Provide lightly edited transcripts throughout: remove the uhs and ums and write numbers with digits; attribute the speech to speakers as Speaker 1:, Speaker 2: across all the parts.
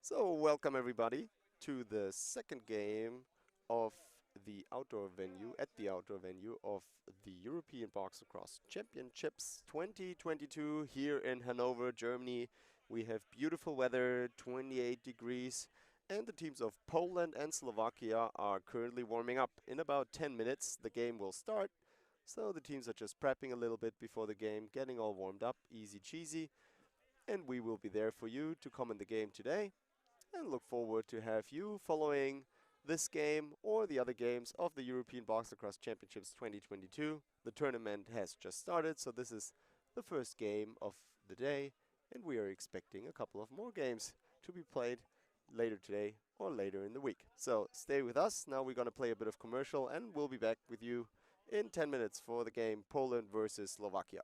Speaker 1: So, welcome everybody to the second game of the outdoor venue, at the outdoor venue of the European Box Lacrosse Championships 2022 here in Hanover, Germany. We have beautiful weather, 28 degrees, and the teams of Poland and Slovakia are currently warming up. In about 10 minutes, the game will start. So the teams are just prepping a little bit before the game, getting all warmed up, easy cheesy. And we will be there for you to comment the game today and look forward to have you following this game or the other games of the European Box Lacrosse Championships 2022. The tournament has just started, so this is the first game of the day, and we are expecting a couple of more games to be played later today or later in the week. So stay with us. Now we're going to play a bit of commercial, and we'll be back with you in 10 minutes for the game Poland versus Slovakia.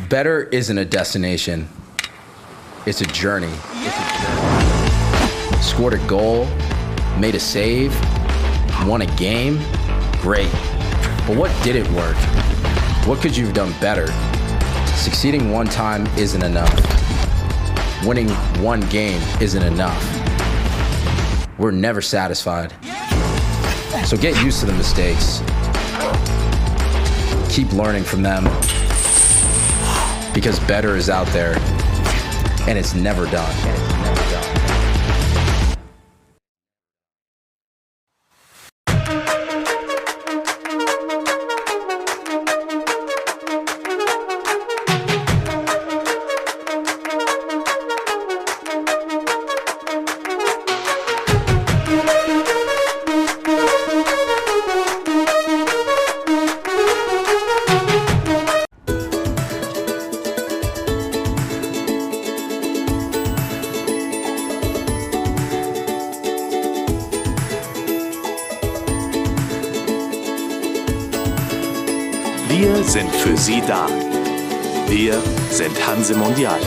Speaker 2: Better isn't a destination. It's a journey. Scored a goal, made a save, won a game. Great. But what didn't work? What could you have done better? Succeeding one time isn't enough. Winning one game isn't enough. We're never satisfied. So get used to the mistakes. Keep learning from them. Because better is out there, and it's never done.
Speaker 3: Wir sind für Sie da. Wir sind Hanse Mondial.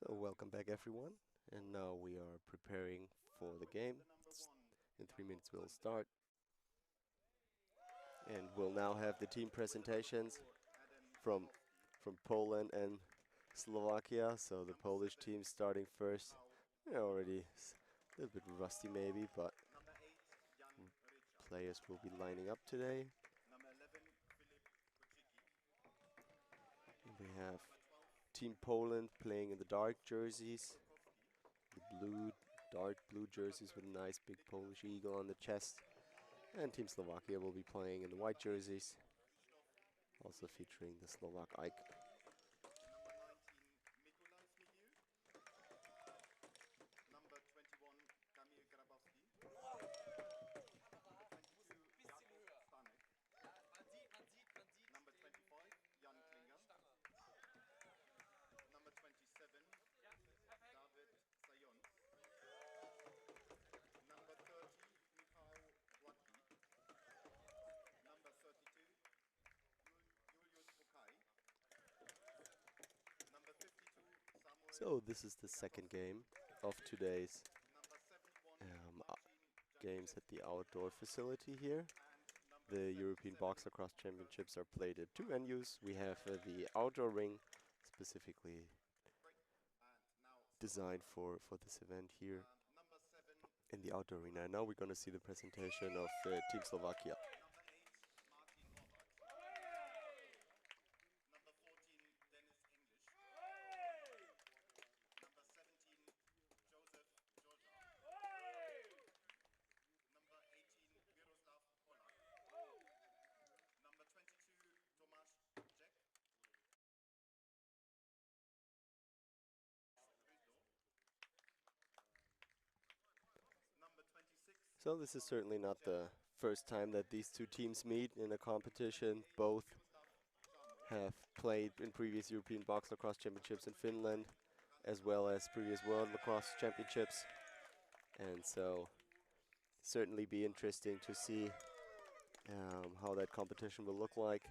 Speaker 1: So welcome back everyone, and now we are preparing for the game. In 3 minutes we'll start, and we'll now have the team presentations from Poland and Slovakia. So the Polish team starting first. They're already a little bit rusty maybe, but players will be lining up today. We have Team Poland playing in the dark jerseys, the dark blue jerseys with a nice big Polish eagle on the chest. And Team Slovakia will be playing in the white jerseys, also featuring the Slovak icon. So this is the second game of today's games at the outdoor facility here. The European Box Lacrosse Championships are played at two venues. We have the outdoor ring, specifically designed for this event here in the outdoor arena. And now we're going to see the presentation of Team Slovakia. So this is certainly not the first time that these two teams meet in a competition. Both have played in previous European Box Lacrosse Championships in Finland, as well as previous World Lacrosse Championships. And so certainly be interesting to see how that competition will look like.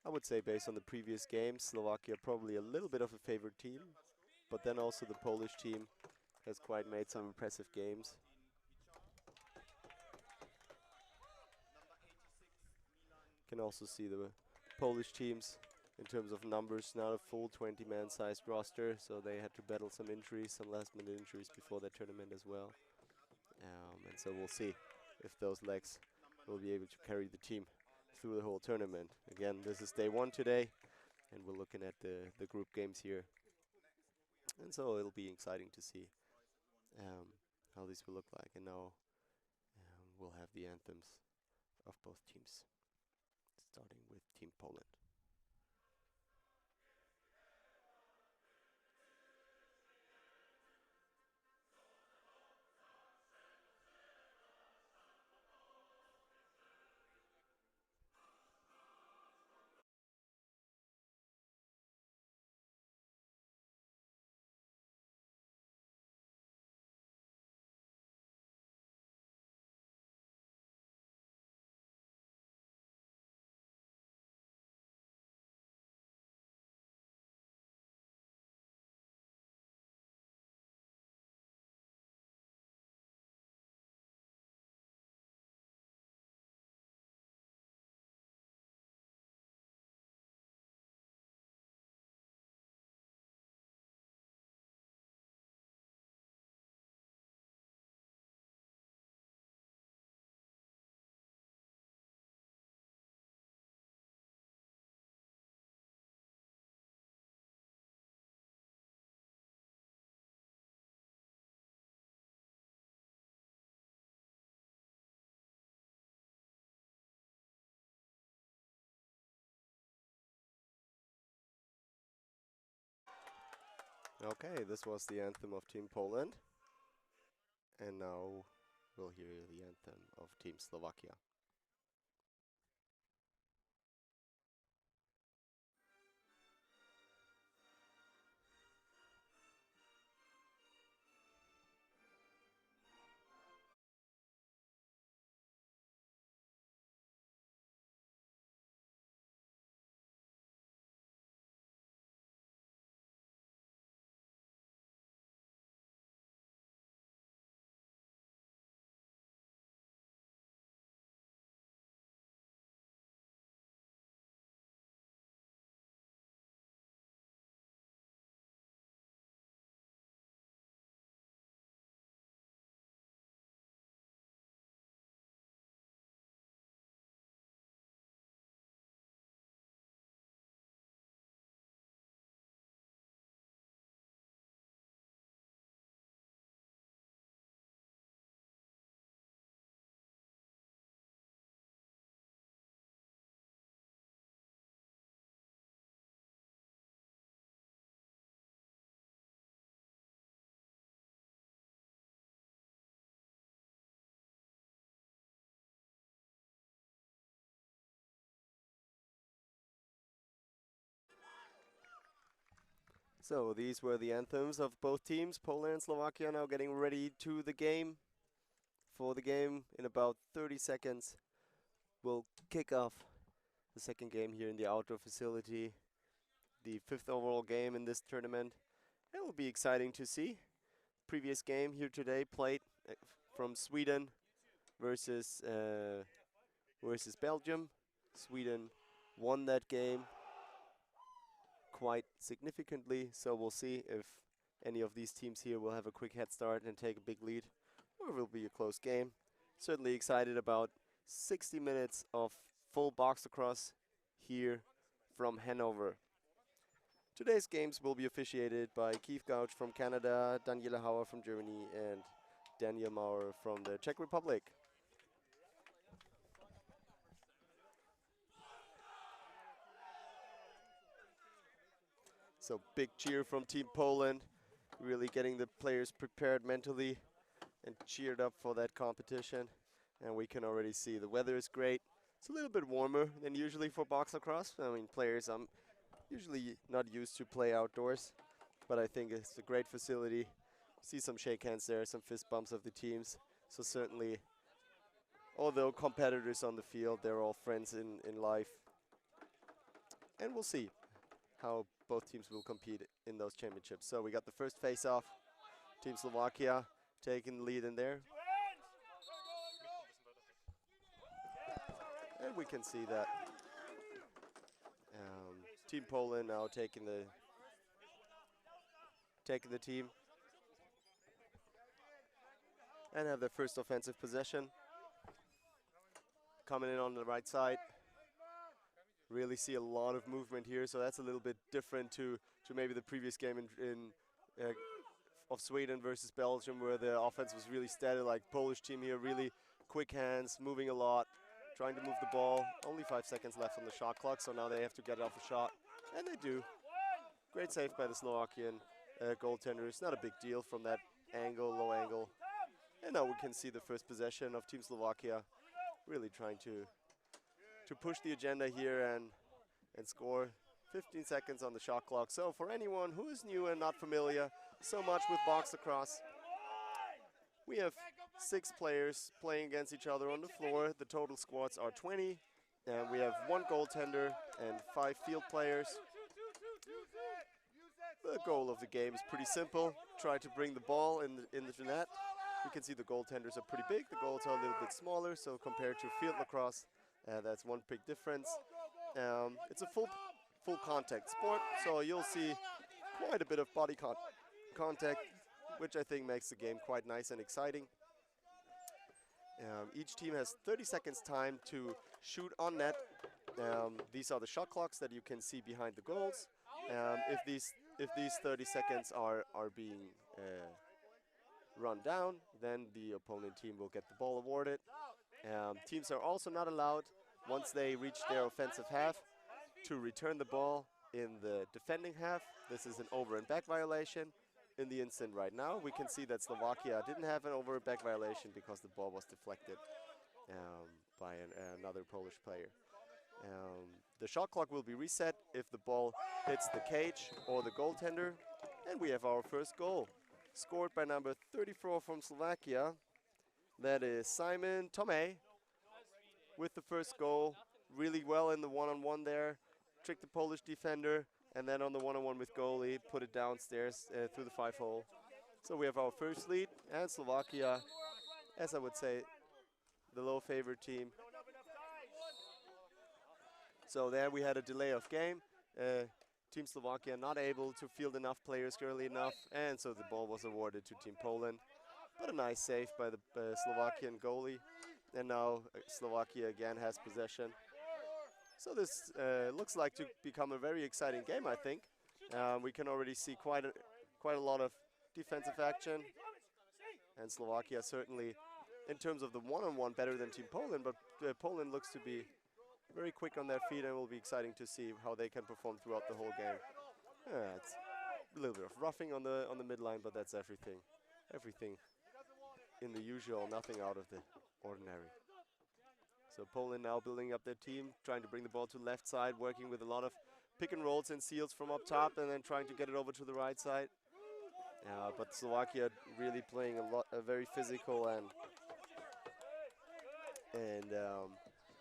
Speaker 1: I would say based on the previous games, Slovakia probably a little bit of a favored team, but then also the Polish team has quite made some impressive games. Can also see the Polish teams in terms of numbers, not a full 20-man sized roster, so they had to battle some injuries, some last-minute injuries before that tournament as well. And so we'll see if those legs will be able to carry the team through the whole tournament. Again, this is day one today, and we're looking at the group games here. And so it'll be exciting to see how this will look like. And now we'll have the anthems of both teams, starting with Team Poland. Okay, this was the anthem of Team Poland. And now we'll hear the anthem of Team Slovakia. So these were the anthems of both teams. Poland and Slovakia now getting ready to the game. For the game in about 30 seconds, we'll kick off the second game here in the outdoor facility. The 5th overall game in this tournament. It will be exciting to see. Previous game here today played from Sweden versus Belgium. Sweden won that game quite significantly, so we'll see if any of these teams here will have a quick head start and take a big lead, or it will be a close game. Certainly excited about 60 minutes of full box lacrosse here from Hanover. Today's games will be officiated by Keith Gouch from Canada, Daniela Hauer from Germany, and Daniel Maurer from the Czech Republic. So big cheer from Team Poland, really getting the players prepared mentally and cheered up for that competition. And we can already see the weather is great. It's a little bit warmer than usually for box lacrosse. I mean, players usually not used to play outdoors, but I think it's a great facility. See some shake hands there, some fist bumps of the teams. So certainly, although competitors on the field, they're all friends in life. And we'll see how both teams will compete in those championships. So we got the first face-off. Team Slovakia taking the lead in there. And we can see that Team Poland now taking the team and have their first offensive possession. Coming in on the right side. Really see a lot of movement here, so that's a little bit different to maybe the previous game of Sweden versus Belgium, where the offense was really steady. Like Polish team here, really quick hands, moving a lot, trying to move the ball. Only 5 seconds left on the shot clock, so now they have to get off a shot, and they do. Great save by the Slovakian goaltender. It's not a big deal from that angle, low angle. And now we can see the first possession of Team Slovakia, really trying to push the agenda here and score. 15 seconds on the shot clock. So for anyone who is new and not familiar so much with box lacrosse, we have 6 players playing against each other on the floor. The total squads are 20, and we have 1 goaltender and 5 field players. The goal of the game is pretty simple. Try to bring the ball in the net. You can see the goaltenders are pretty big. The goals are a little bit smaller, so compared to field lacrosse, that's one big difference. It's a full contact sport, so you'll see quite a bit of body contact, which I think makes the game quite nice and exciting. Each team has 30 seconds time to shoot on net. These are the shot clocks that you can see behind the goals. If these 30 seconds are being run down, then the opponent team will get the ball awarded. Teams are also not allowed, once they reach their offensive half, to return the ball in the defending half. This is an over and back violation. In the instant right now, we can see that Slovakia didn't have an over and back violation because the ball was deflected by another Polish player. The shot clock will be reset if the ball hits the cage or the goaltender. And we have our first goal, scored by number 34 from Slovakia. That is Simon Tomei with the first goal. Really well in the one-on-one there. Tricked the Polish defender, and then on the one-on-one with goalie, put it downstairs through the 5-hole. So we have our first lead, and Slovakia, as I would say, the low favorite team. So there we had a delay of game. Team Slovakia not able to field enough players early enough, and so the ball was awarded to Team Poland. But a nice save by the Slovakian goalie. And now Slovakia again has possession. So this looks like to become a very exciting game, I think. We can already see quite a lot of defensive action. And Slovakia certainly, in terms of the one-on-one, better than Team Poland. But Poland looks to be very quick on their feet, and it will be exciting to see how they can perform throughout the whole game. It's a little bit of roughing on the midline, but that's everything. Everything in the usual, nothing out of the ordinary. So Poland now building up their team, trying to bring the ball to left side, working with a lot of pick and rolls and seals from up top and then trying to get it over to the right side. But Slovakia really playing a very physical and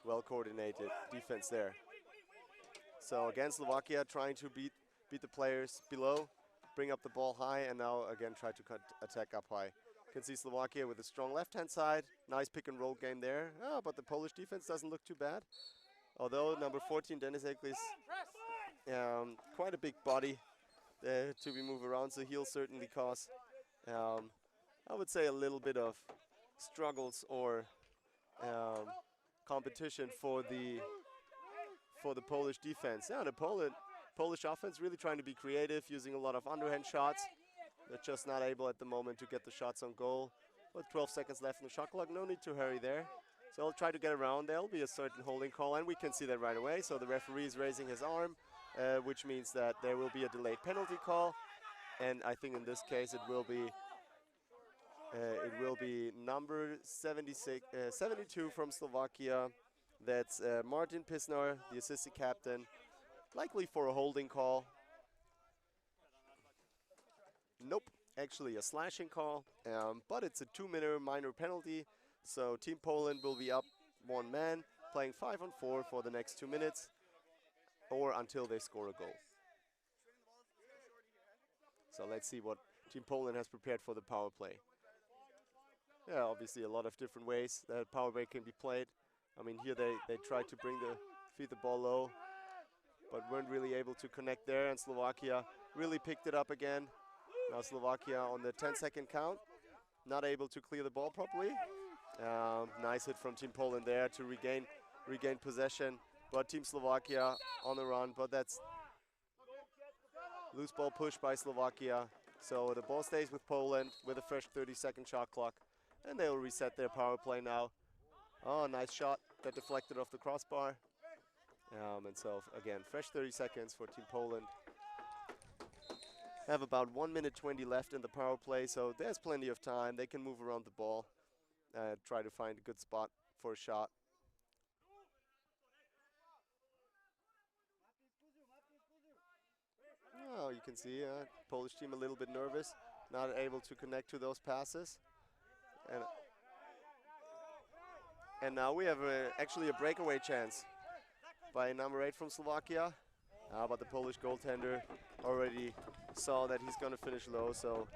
Speaker 1: well coordinated defense there. So again, Slovakia trying to beat the players below, bring up the ball high, and now again try to attack up high. You can see Slovakia with a strong left-hand side. Nice pick and roll game there. But the Polish defense doesn't look too bad. Although number 14, Denis Eklis, quite a big body to be moved around, so he'll certainly cause, I would say, a little bit of struggles or competition for the Polish defense. The Polish offense really trying to be creative, using a lot of underhand shots. They're just not able at the moment to get the shots on goal. With 12 seconds left in the shot clock, no need to hurry there. So I'll try to get around. There'll be a certain holding call, and we can see that right away. So the referee is raising his arm, which means that there will be a delayed penalty call. And I think in this case it will be number 72 from Slovakia. That's Martin Pisnar, the assistant captain, likely for a holding call. Nope, actually a slashing call, but it's a 2-minute minor penalty. So Team Poland will be up 1 man, playing 5-on-4 for the next 2 minutes, or until they score a goal. So let's see what Team Poland has prepared for the power play. Obviously a lot of different ways that power play can be played. I mean, here they tried to feed the ball low, but weren't really able to connect there, and Slovakia really picked it up again. Now Slovakia on the 10-second count, not able to clear the ball properly. Nice hit from Team Poland there to regain possession, but Team Slovakia on the run, but that's loose ball push by Slovakia. So the ball stays with Poland with a fresh 30-second shot clock, and they will reset their power play now. Nice shot that deflected off the crossbar. And so again, fresh 30 seconds for Team Poland. Have about 1 minute 20 left in the power play, so there's plenty of time. They can move around the ball, try to find a good spot for a shot. You can see Polish team a little bit nervous, not able to connect to those passes. And now we have actually a breakaway chance by number 8 from Slovakia. But the Polish goaltender already saw that he's going to finish low, so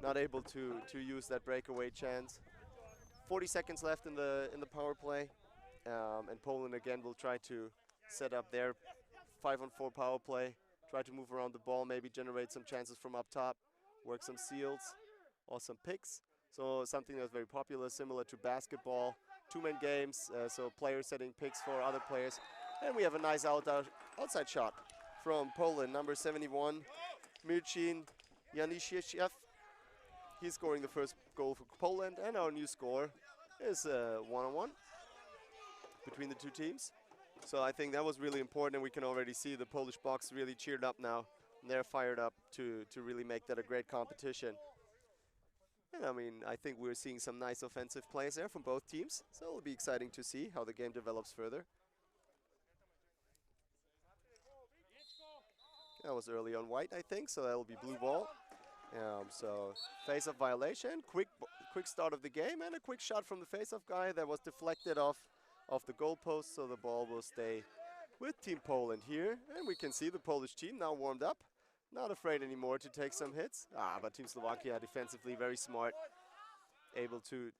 Speaker 1: not able to use that breakaway chance. 40 seconds left in the power play, and Poland again will try to set up their 5-on-4 power play, try to move around the ball, maybe generate some chances from up top, work some seals or some picks. So something that's very popular, similar to basketball, 2-man games, so players setting picks for other players. And we have a nice outside shot from Poland, number 71, Mircin Janishiev. He's scoring the first goal for Poland, and our new score is 1-on-1 between the two teams. So I think that was really important, and we can already see the Polish box really cheered up now. And they're fired up to really make that a great competition. And I mean, I think we're seeing some nice offensive plays there from both teams, so it'll be exciting to see how the game develops further. That was early on white, I think, so that'll be blue ball. So face-off violation, quick start of the game, and a quick shot from the face-off guy that was deflected off the goalpost, so the ball will stay with Team Poland here. And we can see the Polish team now warmed up, not afraid anymore to take some hits. But Team Slovakia defensively very smart, able to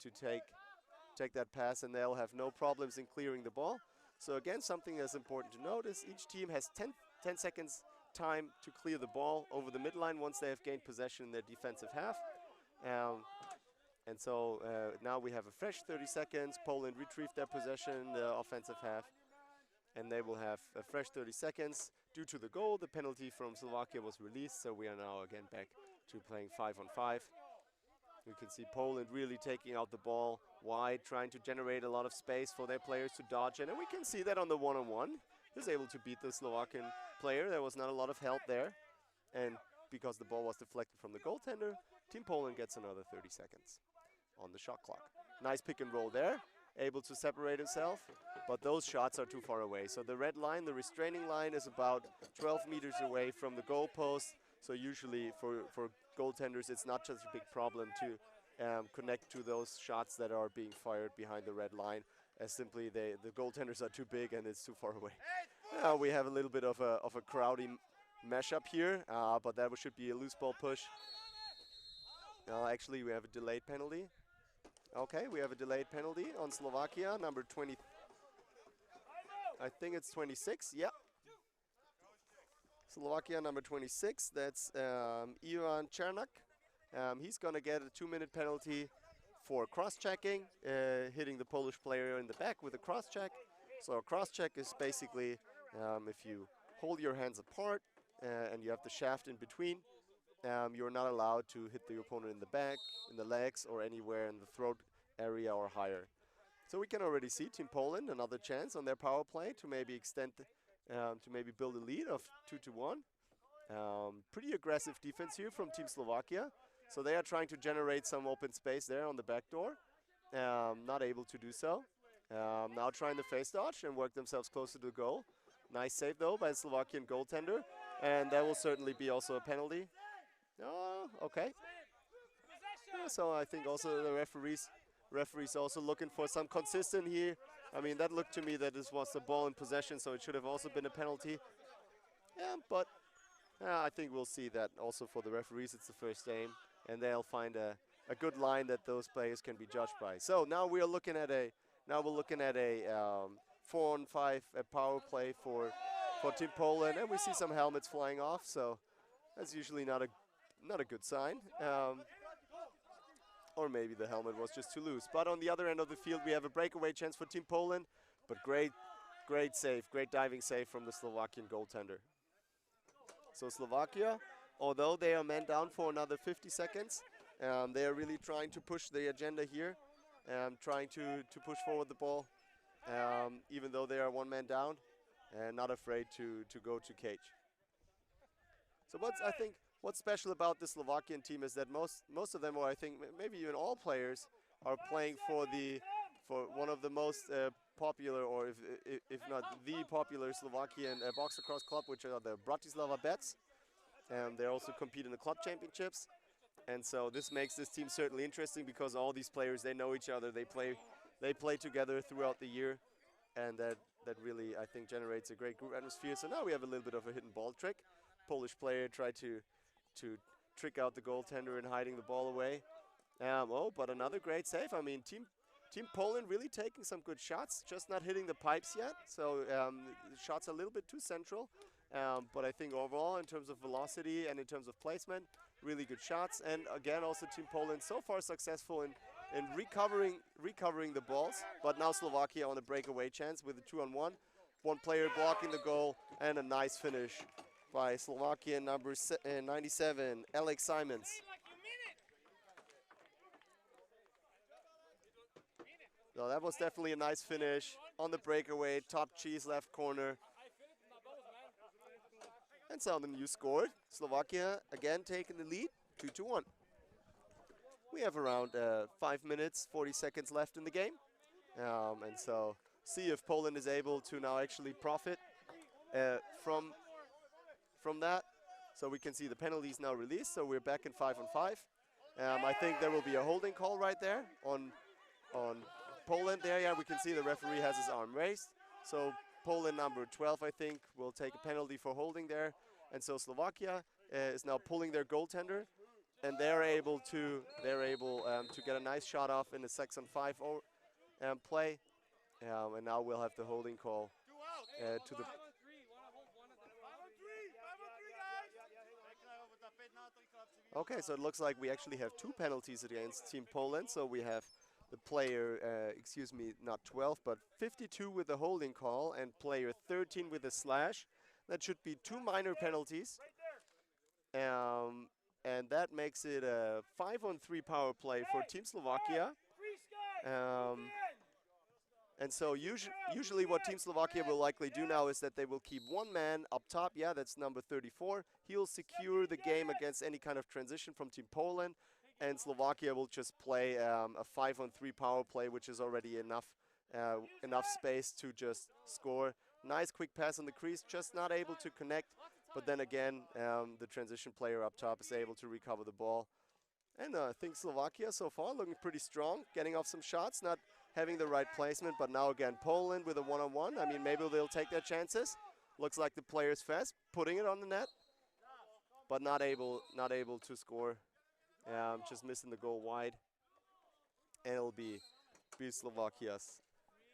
Speaker 1: take that pass, and they'll have no problems in clearing the ball. So again, something that's important to note is each team has 10 seconds time to clear the ball over the midline once they have gained possession in their defensive half. And so now we have a fresh 30 seconds. Poland retrieved their possession in the offensive half, and they will have a fresh 30 seconds. Due to the goal, the penalty from Slovakia was released, so we are now again back to playing 5-on-5. We can see Poland really taking out the ball wide, trying to generate a lot of space for their players to dodge in, and we can see that on the 1-on-1. He was able to beat the Slovakian player. There was not a lot of help there, and because the ball was deflected from the goaltender, Team Poland gets another 30 seconds on the shot clock. Nice pick and roll there, able to separate himself, but those shots are too far away. So the red line, the restraining line, is about 12 meters away from the goal post. So usually for goaltenders, it's not just a big problem to connect to those shots that are being fired behind the red line, as simply the goaltenders are too big and it's too far away. Now we have a little bit of a crowdy mashup here, but that should be a loose ball push. Actually, we have a delayed penalty. Okay, we have a delayed penalty on Slovakia, number 20. I think it's 26, yeah. Slovakia, number 26, that's Ivan Černak. He's going to get a 2-minute penalty for cross-checking, hitting the Polish player in the back with a cross-check. So a cross-check is basically if you hold your hands apart and you have the shaft in between, you're not allowed to hit the opponent in the back, in the legs, or anywhere in the throat area or higher. So we can already see Team Poland another chance on their power play to maybe extend, to maybe build a lead of 2-1. Pretty aggressive defense here from Team Slovakia. So they are trying to generate some open space there on the back door. Not able to do so. Now trying to face dodge and work themselves closer to the goal. Nice save though by the Slovakian goaltender. And that will certainly be also a penalty. Oh, okay. Yeah, so I think also the referees also looking for some consistent here. I mean, that looked to me that this was the ball in possession, so it should have also been a penalty. Yeah, but I think we'll see that also for the referees. It's the first game, and they'll find a good line that those players can be judged by. So now we're looking at a 4-on-5 power play for Team Poland, and we see some helmets flying off. So that's usually not a good sign. Or maybe the helmet was just too loose. But on the other end of the field, we have a breakaway chance for Team Poland. But great save, great diving save from the Slovakian goaltender. So Slovakia, although they are man down for another 50 seconds, they are really trying to push the agenda here, trying to push forward the ball, even though they are one man down, and not afraid to go to cage. So I think what's special about the Slovakian team is that most of them, or I think maybe even all players, are playing for one of the most popular, or if not the popular Slovakian box lacrosse club, which are the Bratislava Bets. They also compete in the club championships, and so this makes this team certainly interesting because all these players, they know each other, they play together throughout the year, and that really, I think, generates a great group atmosphere. So now we have a little bit of a hidden ball trick. Polish player tried to trick out the goaltender and hiding the ball away. But another great save. I mean, Team Poland really taking some good shots, just not hitting the pipes yet. So the shots are a little bit too central. But I think overall, in terms of velocity and in terms of placement, really good shots. And again, also Team Poland so far successful in recovering the balls. But now Slovakia on a breakaway chance with a 2-on-1. One player blocking the goal, and a nice finish by Slovakian number 97, Alex Simons. So that was definitely a nice finish on the breakaway, top cheese left corner. And so then you scored. Slovakia again taking the lead, 2-1. We have around 5 minutes, 40 seconds left in the game. And so see if Poland is able to now actually profit from that. So we can see the penalties now released, so we're back in 5-on-5. I think there will be a holding call right there on Poland there. Yeah, we can see the referee has his arm raised. So Poland number 12, I think, will take a penalty for holding there. And so Slovakia is now pulling their goaltender, and they're able to get a nice shot off in the 6-on-5 play. And now we'll have the holding call to the. Okay, so it looks like we actually have 2 penalties against Team Poland. So we have the player, not 12, but 52 with the holding call, and player 13 with a slash. That should be 2 minor penalties. And that makes it a 5-on-3 power play for Team Slovakia. And so usually what Team Slovakia will likely do now is that they will keep one man up top. Yeah, that's number 34. He'll secure the game against any kind of transition from Team Poland. And Slovakia will just play a 5-on-3 power play, which is already enough enough space to just score. Nice quick pass on the crease, just not able to connect. But then again, the transition player up top is able to recover the ball. And I think Slovakia so far looking pretty strong, getting off some shots, not having the right placement. But now again, Poland with a one-on-one. I mean, maybe they'll take their chances. Looks like the player's fast, putting it on the net, but not able to score. Just missing the goal wide. And it'll be Slovakia's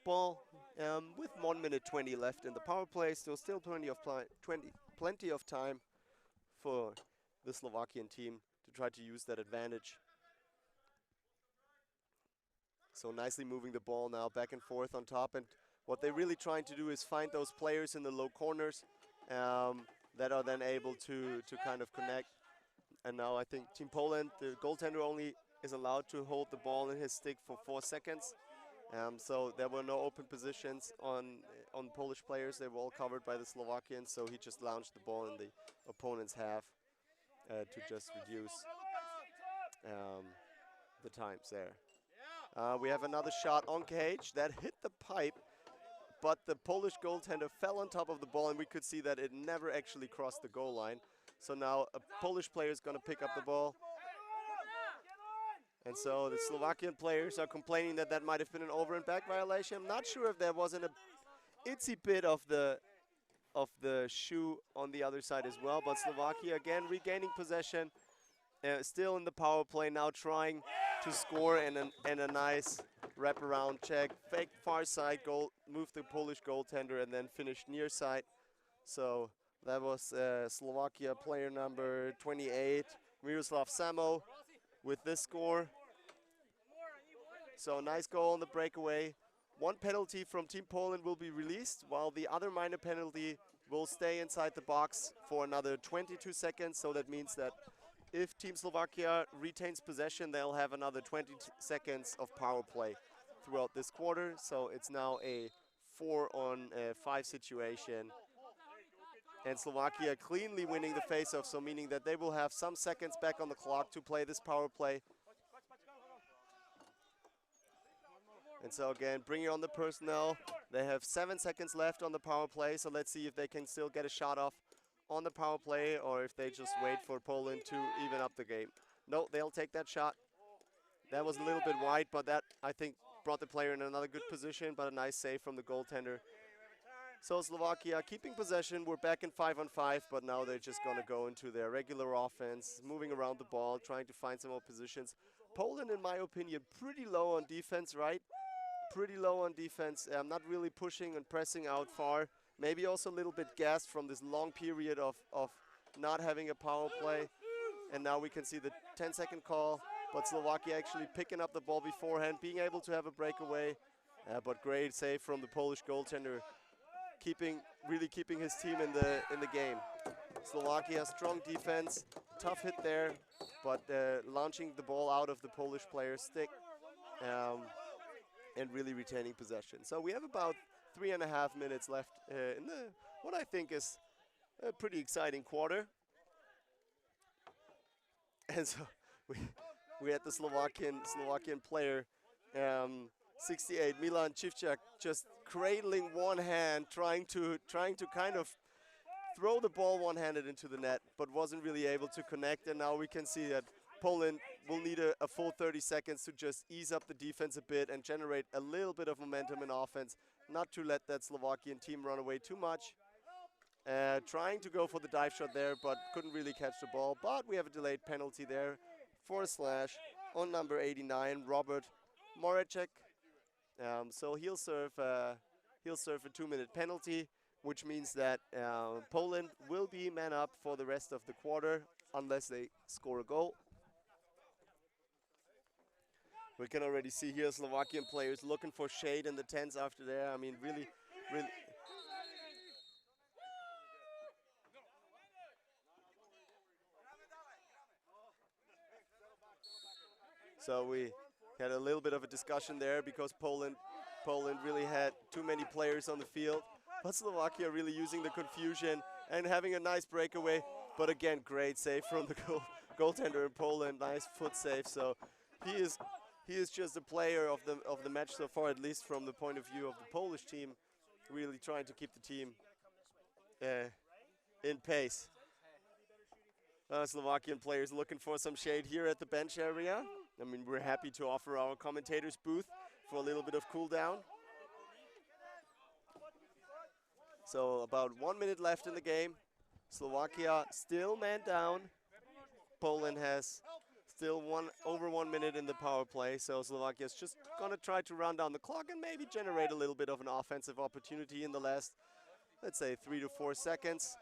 Speaker 1: ball with 1 minute 20 left in the power play. So still plenty of time for the Slovakian team to try to use that advantage. So nicely moving the ball now back and forth on top, and what they're really trying to do is find those players in the low corners that are then able to kind of connect. And now I think Team Poland, the goaltender only is allowed to hold the ball in his stick for 4 seconds. So there were no open positions on Polish players. They were all covered by the Slovakians. So he just launched the ball in the opponent's half to just reduce the times there. We have another shot on cage that hit the pipe, but the Polish goaltender fell on top of the ball, and we could see that it never actually crossed the goal line. So now a Polish player is going to pick up the ball. And so the Slovakian players are complaining that that might have been an over and back violation. I'm not sure if there wasn't a itsy bit of the shoe on the other side as well. But Slovakia again regaining possession, still in the power play now, trying to score, and a nice wraparound check, fake far side goal, move the Polish goaltender, and then finish near side. So that was Slovakia player number 28, Miroslav Samo, with this score. So nice goal on the breakaway. One penalty from Team Poland will be released, while the other minor penalty will stay inside the box for another 22 seconds. So that means that if Team Slovakia retains possession, they'll have another 20 seconds of power play throughout this quarter. So it's now a 4-on-5 situation. And Slovakia cleanly winning the faceoff, so meaning that they will have some seconds back on the clock to play this power play. And so again, bringing on the personnel. They have 7 seconds left on the power play, so let's see if they can still get a shot off on the power play, or if they just wait for Poland to even up the game. No, they'll take that shot. That was a little bit wide, but that, I think, brought the player in another good position, but a nice save from the goaltender. So Slovakia keeping possession. We're back in 5-on-5, but now they're just going to go into their regular offense, moving around the ball, trying to find some more positions. Poland, in my opinion, pretty low on defense, right? Pretty low on defense. Not really pushing and pressing out far. Maybe also a little bit gassed from this long period of not having a power play. And now we can see the 10-second call, but Slovakia actually picking up the ball beforehand, being able to have a breakaway. But great save from the Polish goaltender, really keeping his team in the game. Slovakia, strong defense, tough hit there, but launching the ball out of the Polish player's stick and really retaining possession. So we have about 3.5 minutes left in what I think is a pretty exciting quarter. And so we had the Slovakian player, 68, Milan Čivčák, just cradling one hand, trying to kind of throw the ball one-handed into the net, but wasn't really able to connect. And now we can see that Poland will need a full 30 seconds to just ease up the defense a bit and generate a little bit of momentum in offense, not to let that Slovakian team run away too much. Trying to go for the dive shot there, but couldn't really catch the ball. But we have a delayed penalty there for a slash on number 89, Robert Moravcik. So he'll serve a 2-minute penalty, which means that Poland will be man up for the rest of the quarter unless they score a goal. We can already see here Slovakian players looking for shade in the tents after there. I mean, really. So we had a little bit of a discussion there because Poland really had too many players on the field. But Slovakia really using the confusion and having a nice breakaway. But again, great save from the goaltender in Poland. Nice foot save. So he is he is just a player of the match so far, at least from the point of view of the Polish team, really trying to keep the team in pace. Slovakian players looking for some shade here at the bench area. I mean, we're happy to offer our commentators booth for a little bit of cool down. So about 1 minute left in the game. Slovakia still man down. Poland has still over 1 minute in the power play. So Slovakia's just gonna try to run down the clock and maybe generate a little bit of an offensive opportunity in the last, let's say, 3 to 4 seconds.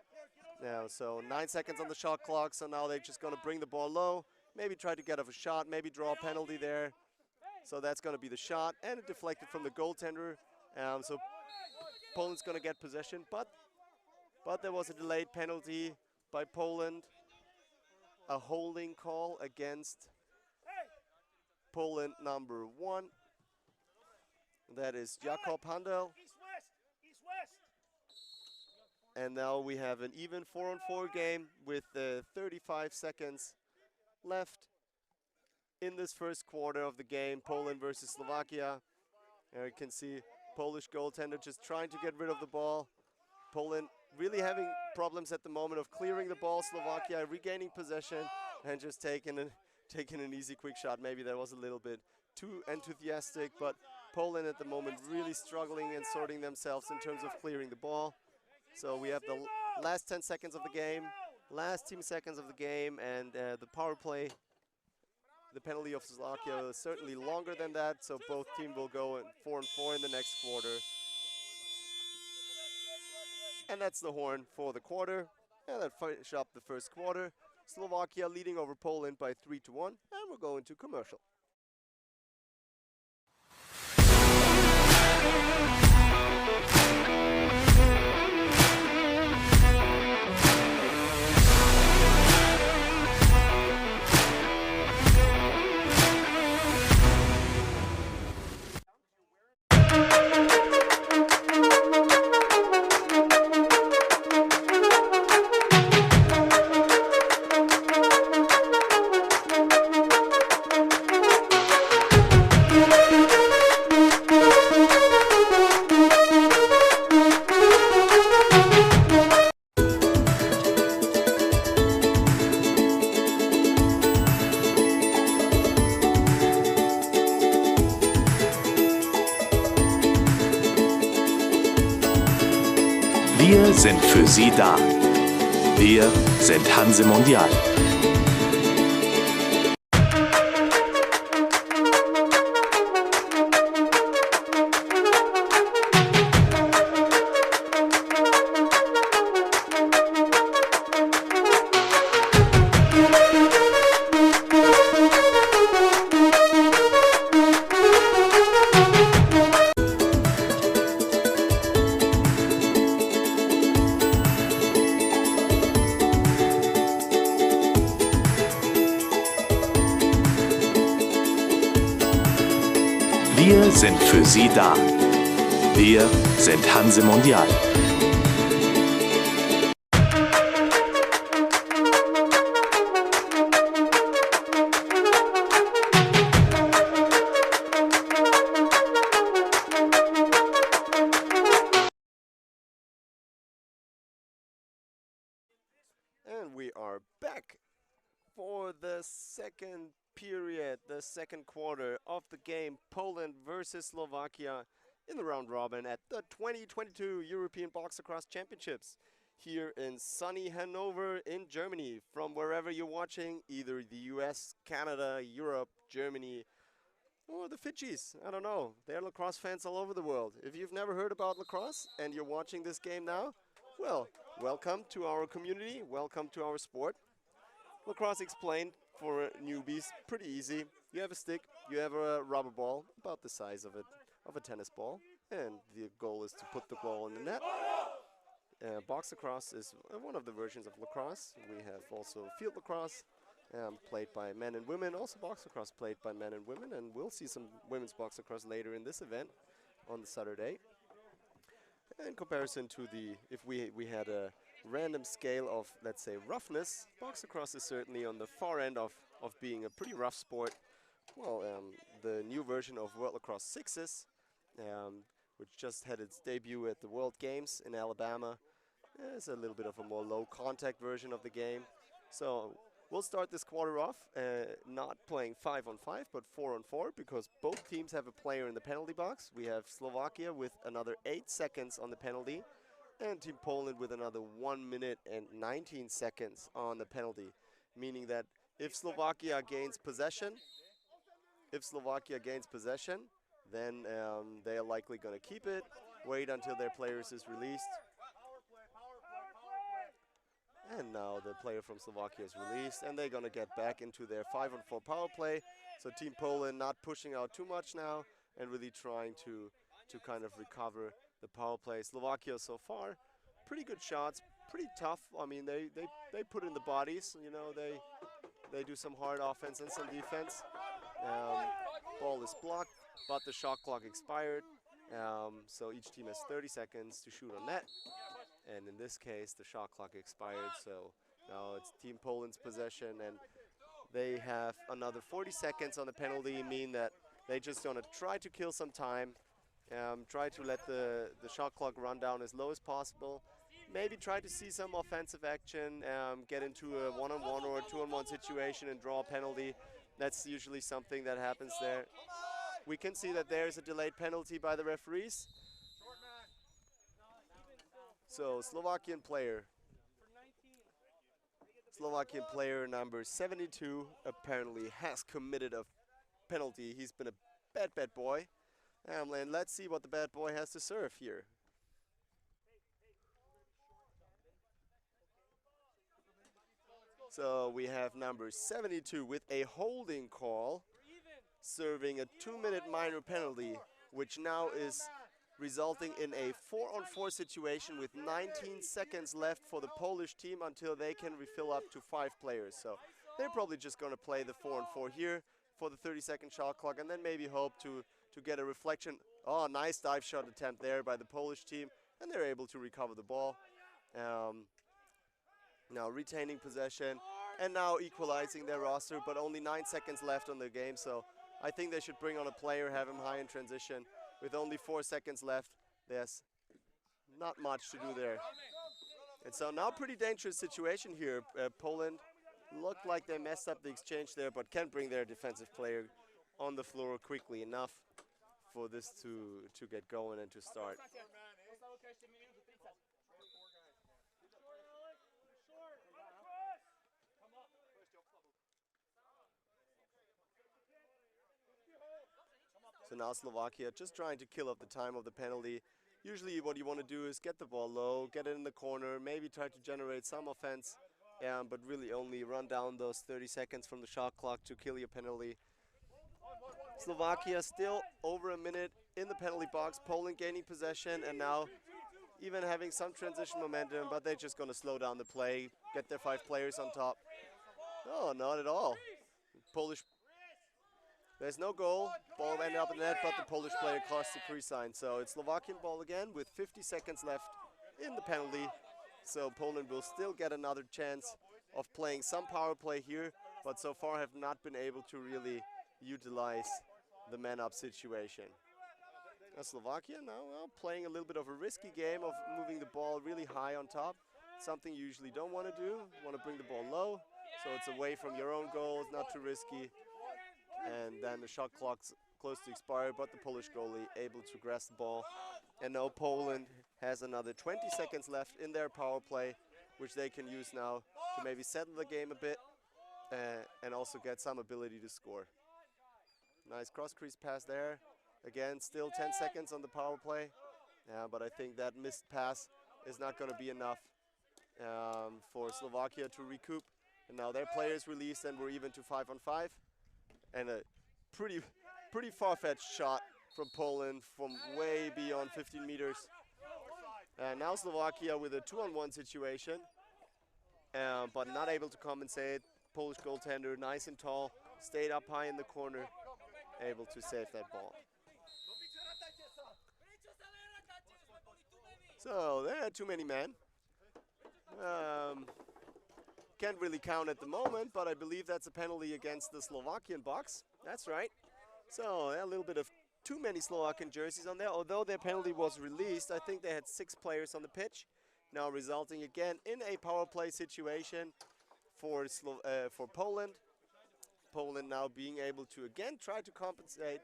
Speaker 1: Now, so 9 seconds on the shot clock, so now they're just going to bring the ball low, maybe try to get off a shot, maybe draw a penalty there. So that's going to be the shot, and it deflected from the goaltender. So Poland's going to get possession, but there was a delayed penalty by Poland, a holding call against Poland number 1. That is Jakob Handel. And now we have an even 4-on-4 game with 35 seconds left in this first quarter of the game, Poland versus Slovakia. There you can see Polish goaltender just trying to get rid of the ball. Poland really having problems at the moment of clearing the ball. Slovakia regaining possession and just taking an easy quick shot. Maybe that was a little bit too enthusiastic, but Poland at the moment really struggling and sorting themselves in terms of clearing the ball. So we have the last 10 seconds of the game, last 10 seconds of the game, and the power play. The penalty of Slovakia is certainly longer than that, so both teams will go in 4-on-4 in the next quarter. And that's the horn for the quarter. And that finish up the first quarter. Slovakia leading over Poland by 3-1, and we're going to commercial.
Speaker 3: Wir sind für Sie da. Wir sind Hanse Mondial. Wir sind für Sie da. Wir sind Hanse Mondial.
Speaker 1: And we are back for the second period, the second quarter of the game, Poland versus Slovakia in the round robin at the 2022 European Box Lacrosse Championships here in sunny Hanover in Germany. From wherever you're watching, either the US, Canada, Europe, Germany, or the Fidjis, I don't know. There are lacrosse fans all over the world. If you've never heard about lacrosse and you're watching this game now, well, welcome to our community, welcome to our sport. Lacrosse explained for newbies, pretty easy. You have a stick, you have a rubber ball, about the size of a tennis ball, and the goal is to put the ball in the net. Box lacrosse is one of the versions of lacrosse. We have also field lacrosse, played by men and women, also box lacrosse played by men and women, and we'll see some women's box lacrosse later in this event on the Saturday. In comparison to if we had a random scale of, let's say, roughness, box lacrosse is certainly on the far end of being a pretty rough sport. well, the new version of World Lacrosse Sixes, um, which just had its debut at the World Games in Alabama. It's a little bit of a more low contact version of the game. So we'll start this quarter off not playing 5-on-5 but 4-on-4 because both teams have a player in the penalty box. We have Slovakia with another 8 seconds on the penalty and Team Poland with another 1 minute and 19 seconds on the penalty, meaning that if Slovakia gains possession, then they are likely going to keep it, wait until their players is released. And now the player from Slovakia is released, and they're going to get back into their 5-on-4 power play. So Team Poland not pushing out too much now and really trying to kind of recover the power play. Slovakia so far, pretty good shots, pretty tough. I mean, they put in the bodies, you know, they do some hard offense and some defense. Ball is blocked, but the shot clock expired. So each team has 30 seconds to shoot on net. And in this case, the shot clock expired, so now it's Team Poland's possession, and they have another 40 seconds on the penalty, meaning that they just want to try to kill some time, try to let the shot clock run down as low as possible, maybe try to see some offensive action, get into a one-on-one or a two-on-one situation and draw a penalty. That's usually something that happens there. We can see that there's a delayed penalty by the referees. So Slovakian player number 72 apparently has committed a penalty. He's been a bad boy. And let's see what the bad boy has to serve here. So we have number 72 with a holding call, serving a 2-minute minor penalty, which now is resulting in a 4-on-4 situation with 19 seconds left for the Polish team until they can refill up to 5 players. So they're probably just going to play the 4-on-4 here for the 30-second shot clock and then maybe hope to get a reflection. Oh, nice dive shot attempt there by the Polish team, and they're able to recover the ball. Now retaining possession and now equalizing their roster, but only 9 seconds left on the game. So I think they should bring on a player, have him high in transition. With only 4 seconds left, there's not much to do there. And so now pretty dangerous situation here. Poland looked like they messed up the exchange there, but can bring their defensive player on the floor quickly enough for this to get going and to start. So now Slovakia just trying to kill off the time of the penalty. Usually what you want to do is get the ball low, get it in the corner, maybe try to generate some offense, but really only run down those 30 seconds from the shot clock to kill your penalty. Slovakia still over a minute in the penalty box, Poland gaining possession and now even having some transition momentum, but they're just going to slow down the play, get their 5 players on top. Oh, not at all. There's no goal. Ball ended up in the net, but the Polish player crossed the crease line. So it's Slovakian ball again with 50 seconds left in the penalty. So Poland will still get another chance of playing some power play here, but so far have not been able to really utilize the man-up situation. Now Slovakia now playing a little bit of a risky game of moving the ball really high on top. Something you usually don't want to do. You want to bring the ball low, so it's away from your own goal. It's not too risky. And then the shot clock's close to expire, but the Polish goalie able to grasp the ball. And now Poland has another 20 seconds left in their power play, which they can use now to maybe settle the game a bit and also get some ability to score. Nice cross-crease pass there. Again, still 10 seconds on the power play, but I think that missed pass is not going to be enough for Slovakia to recoup. And now their players released and we're even to 5-on-5. And a pretty far-fetched shot from Poland from way beyond 15 meters. And now Slovakia with a 2-on-1 situation, but not able to compensate. Polish goaltender, nice and tall, stayed up high in the corner, able to save that ball. So there are too many men. Can't really count at the moment, but I believe that's a penalty against the Slovakian box. That's right. So a little bit of too many Slovakian jerseys on there. Although their penalty was released, I think they had 6 players on the pitch. Now resulting again in a power play situation for Poland. Poland now being able to again try to compensate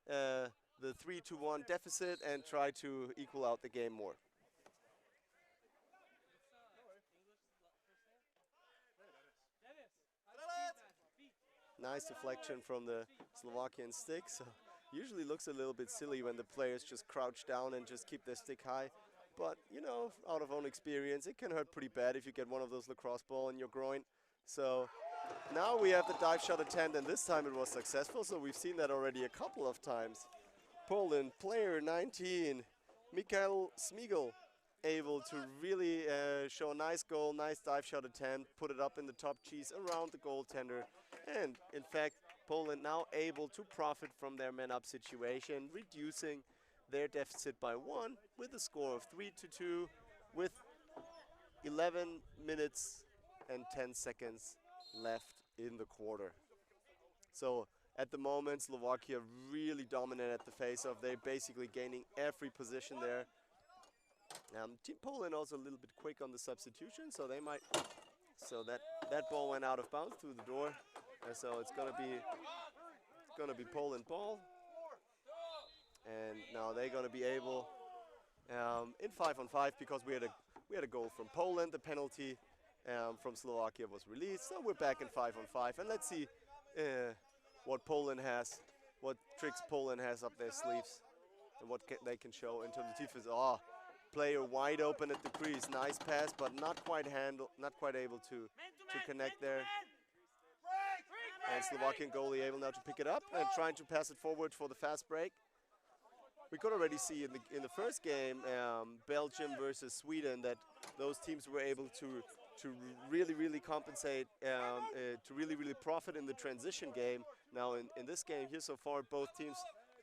Speaker 1: the 3-1 deficit and try to equal out the game more. Nice deflection from the Slovakian stick. So usually looks a little bit silly when the players just crouch down and just keep their stick high. But, you know, out of own experience, it can hurt pretty bad if you get one of those lacrosse ball in your groin. So now we have the dive shot attempt, and this time it was successful. So we've seen that already a couple of times. Poland, player 19, Mikhail Smigel, able to really show a nice goal, nice dive shot attempt, put it up in the top cheese around the goaltender. And in fact, Poland now able to profit from their man-up situation, reducing their deficit by 1 with a score of 3-2 with 11 minutes and 10 seconds left in the quarter. So at the moment, Slovakia really dominant at the face-off. They're basically gaining every position there. Team Poland also a little bit quick on the substitution, so they might. So that ball went out of bounds through the door, and so it's gonna be Poland ball. And now they're gonna be able in 5-on-5 because we had a goal from Poland. The penalty from Slovakia was released, so we're back in 5-on-5, and let's see what Poland has, what tricks Poland has up their sleeves, and what they can show into the defense. Oh, player wide open at the crease, nice pass, but not quite able to connect there. And Slovakian goalie able now to pick it up and trying to pass it forward for the fast break. We could already see in the first game, Belgium versus Sweden, that those teams were able to really compensate, to really profit in the transition game. Now in this game here so far, both teams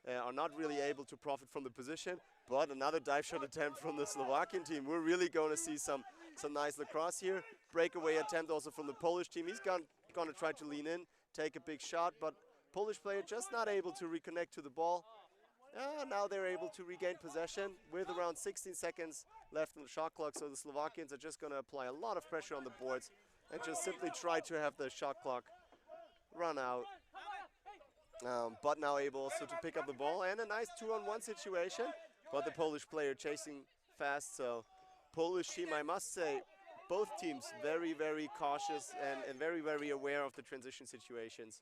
Speaker 1: are not really able to profit from the position, but another dive shot attempt from the Slovakian team. We're really going to see some nice lacrosse here. Breakaway attempt also from the Polish team. He's going to try to lean in, take a big shot, but Polish player just not able to reconnect to the ball. Now they're able to regain possession with around 16 seconds left on the shot clock, so the Slovakians are just going to apply a lot of pressure on the boards and just simply try to have the shot clock run out. But now able also to pick up the ball, and a nice 2-on-1 situation, but the Polish player chasing fast. So Polish team, I must say, both teams very cautious and very aware of the transition situations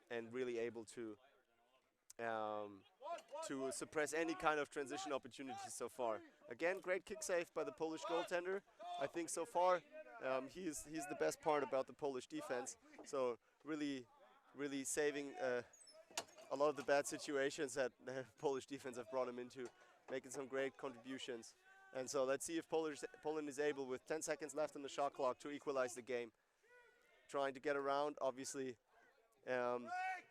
Speaker 1: and really able to suppress any kind of transition opportunities so far. Again, great kick save by the Polish goaltender. I think so far he's the best part about the Polish defense. So really saving a lot of the bad situations that the Polish defense have brought him into, making some great contributions. And so let's see if Poland is able, with 10 seconds left on the shot clock, to equalize the game. Trying to get around, obviously,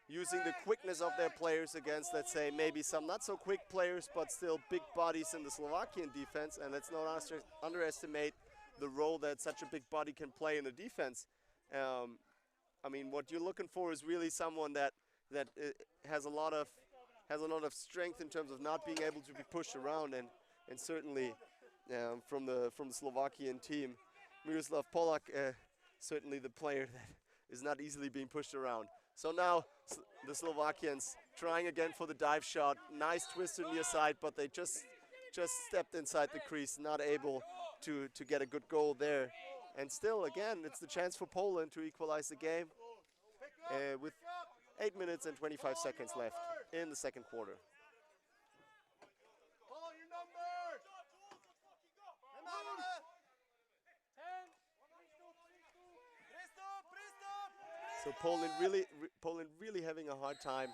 Speaker 1: using the quickness of their players against, let's say, maybe some not so quick players, but still big bodies in the Slovakian defense. And let's not underestimate the role that such a big body can play in the defense. I mean, what you're looking for is really someone that has a lot of strength in terms of not being able to be pushed around, and certainly from the Slovakian team, Miroslav Polak, certainly the player that is not easily being pushed around. So now the Slovakians trying again for the dive shot. Nice twister near side, but they just stepped inside the crease, not able to get a good goal there. And still, again, it's the chance for Poland to equalize the game with 8 minutes and 25 seconds left in the second quarter. So Poland really having a hard time,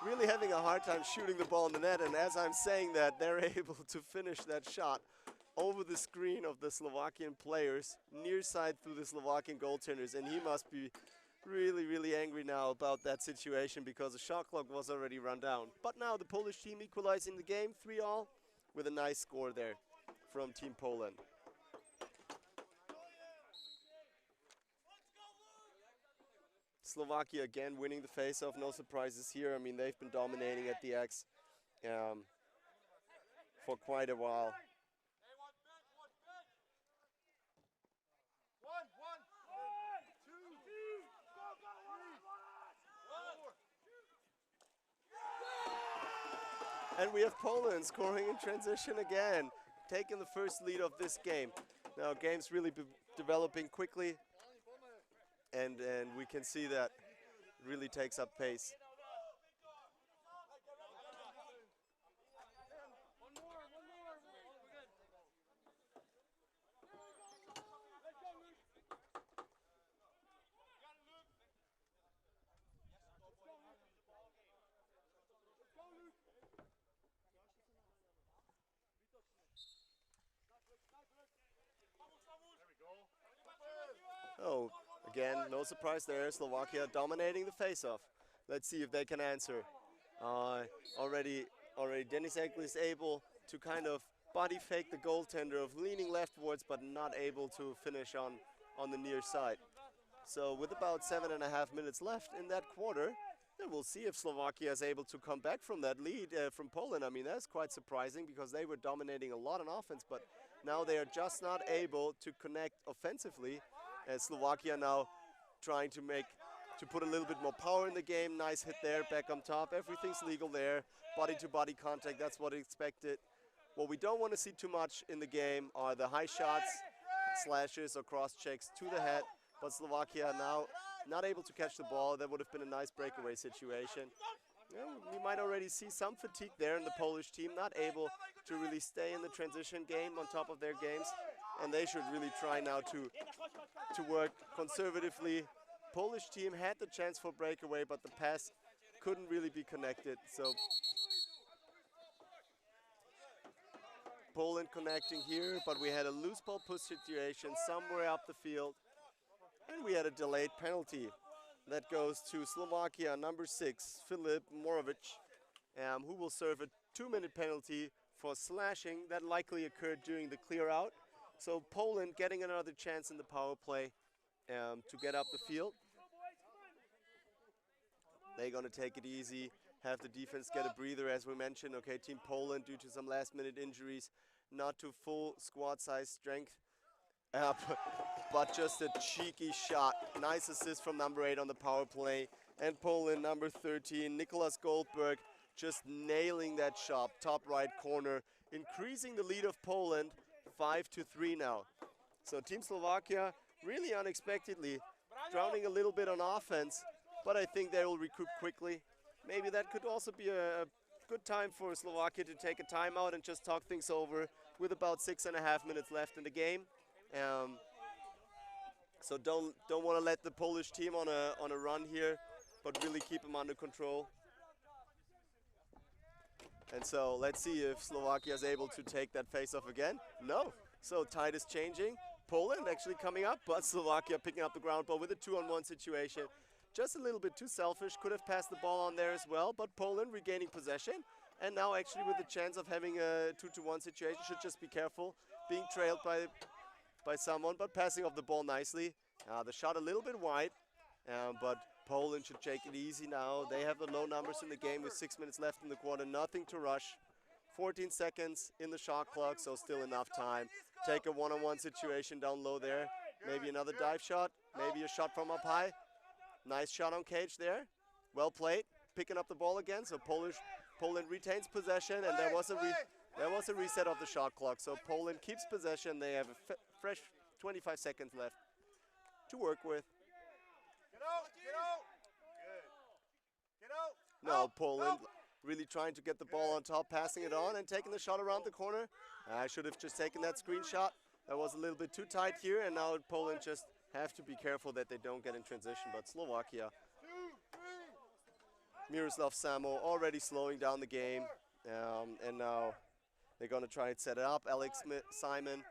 Speaker 1: really having a hard time shooting the ball in the net. And as I'm saying that, they're able to finish that shot over the screen of the Slovakian players, near side through the Slovakian goaltenders. And he must be really angry now about that situation, because the shot clock was already run down. But now the Polish team equalizing the game 3-3 with a nice score there from Team Poland. Slovakia again winning the face-off. No surprises here. I mean, they've been dominating at the X for quite a while. And we have Poland scoring in transition again, taking the first lead of this game. Now, game's really developing quickly, and we can see that it really takes up pace. Oh, again, no surprise there. Slovakia dominating the face-off. Let's see if they can answer. Already Denis Ekli is able to kind of body fake the goaltender of leaning leftwards, but not able to finish on the near side. So with about 7.5 minutes left in that quarter, then we'll see if Slovakia is able to come back from that lead from Poland. I mean, that's quite surprising because they were dominating a lot on offense, but now they are just not able to connect offensively. And Slovakia now trying to put a little bit more power in the game. Nice hit there, back on top. Everything's legal there. Body-to-body contact, that's what expected. What we don't want to see too much in the game are the high shots, slashes, or cross-checks to the head. But Slovakia now not able to catch the ball. That would have been a nice breakaway situation. Yeah, we might already see some fatigue there in the Polish team, not able to really stay in the transition game on top of their games. And they should really try now to work conservatively. Polish team had the chance for breakaway, but the pass couldn't really be connected. So Poland connecting here, but we had a loose ball push situation somewhere up the field. And we had a delayed penalty. That goes to Slovakia, number 6, Filip Morovic, who will serve a 2-minute penalty for slashing that likely occurred during the clear out. So Poland getting another chance in the power play to get up the field. They're going to take it easy, have the defense get a breather, as we mentioned. Okay, Team Poland, due to some last-minute injuries, not to full squad-size strength. But just a cheeky shot. Nice assist from number 8 on the power play. And Poland, number 13, Nicholas Goldberg, just nailing that shot, top right corner, increasing the lead of Poland 5-3 now. So Team Slovakia, really unexpectedly, drowning a little bit on offense, but I think they will recoup quickly. Maybe that could also be a good time for Slovakia to take a timeout and just talk things over with about 6.5 minutes left in the game. So don't want to let the Polish team on a run here, but really keep them under control. And so let's see if Slovakia is able to take that face-off again. No. So tide is changing. Poland actually coming up, but Slovakia picking up the ground ball with a 2-on-1 situation. Just a little bit too selfish. Could have passed the ball on there as well, but Poland regaining possession. And now actually with the chance of having a 2-to-1 situation, should just be careful. Being trailed by someone, but passing off the ball nicely. The shot a little bit wide, but Poland should take it easy now. They have the low numbers in the game with 6 minutes left in the quarter. Nothing to rush. 14 seconds in the shot clock, so still enough time. Take a one-on-one situation down low there. Maybe another dive shot. Maybe a shot from up high. Nice shot on cage there. Well played. Picking up the ball again, so Poland retains possession, and there was a reset of the shot clock. So Poland keeps possession. They have a fresh 25 seconds left to work with. No, Poland really trying to get the ball on top, passing it on and taking the shot around the corner. I should have just taken that screenshot. That was a little bit too tight here, and now Poland just have to be careful that they don't get in transition. But Slovakia, Miroslav Samo already slowing down the game, and now they're going to try and set it up. Alex Simon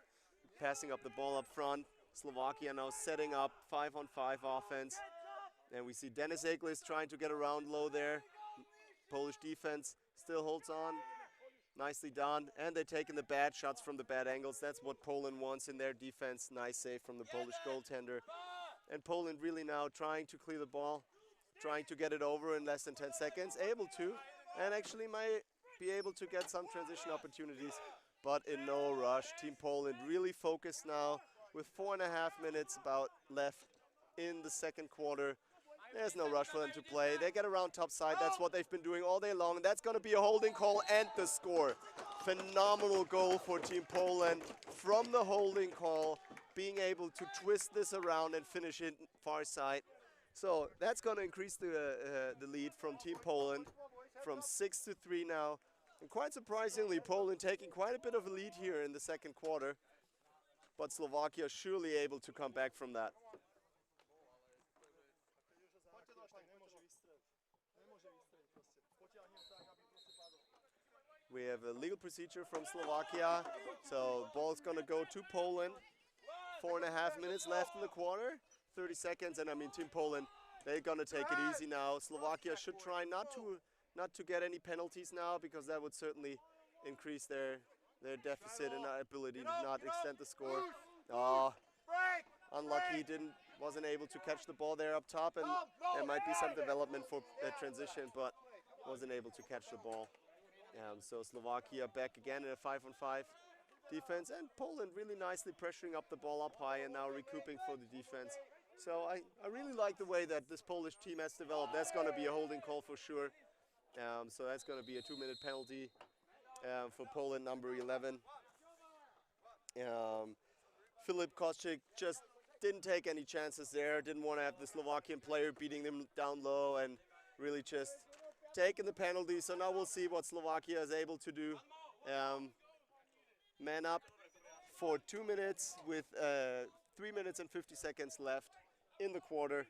Speaker 1: passing up the ball up front. Slovakia now setting up 5-on-5 offense. And we see Denis Eklis trying to get around low there. Polish defense still holds on. Nicely done. And they're taking the bad shots from the bad angles. That's what Poland wants in their defense. Nice save from the Polish goaltender. And Poland really now trying to clear the ball, trying to get it over in less than 10 seconds, able to, and actually might be able to get some transition opportunities, but in no rush. Team Poland really focused now with 4.5 minutes about left in the second quarter. There's no rush for them to play. They get around top side. That's what they've been doing all day long. And that's going to be a holding call and the score. Phenomenal goal for Team Poland from the holding call, being able to twist this around and finish it far side. So that's going to increase the lead from Team Poland from 6-3 now. And quite surprisingly, Poland taking quite a bit of a lead here in the second quarter. But Slovakia surely able to come back from that. We have a legal procedure from Slovakia, so ball's gonna go to Poland. 4.5 minutes left in the quarter, 30 seconds, and I mean Team Poland, they're gonna take it easy now. Slovakia should try not to get any penalties now, because that would certainly increase their deficit and ability to not extend the score. Unlucky, wasn't able to catch the ball there up top, and there might be some development for that transition, but wasn't able to catch the ball. So Slovakia back again in a 5-on-5 defense, and Poland really nicely pressuring up the ball up high and now recouping for the defense. So I really like the way that this Polish team has developed. That's going to be a holding call for sure. So that's going to be a 2-minute penalty for Poland, number 11. Filip Koscheck just didn't take any chances there, didn't want to have the Slovakian player beating them down low and really just taking the penalty. So now we'll see what Slovakia is able to do. Man up for 2 minutes with 3 minutes and 50 seconds left in the quarter.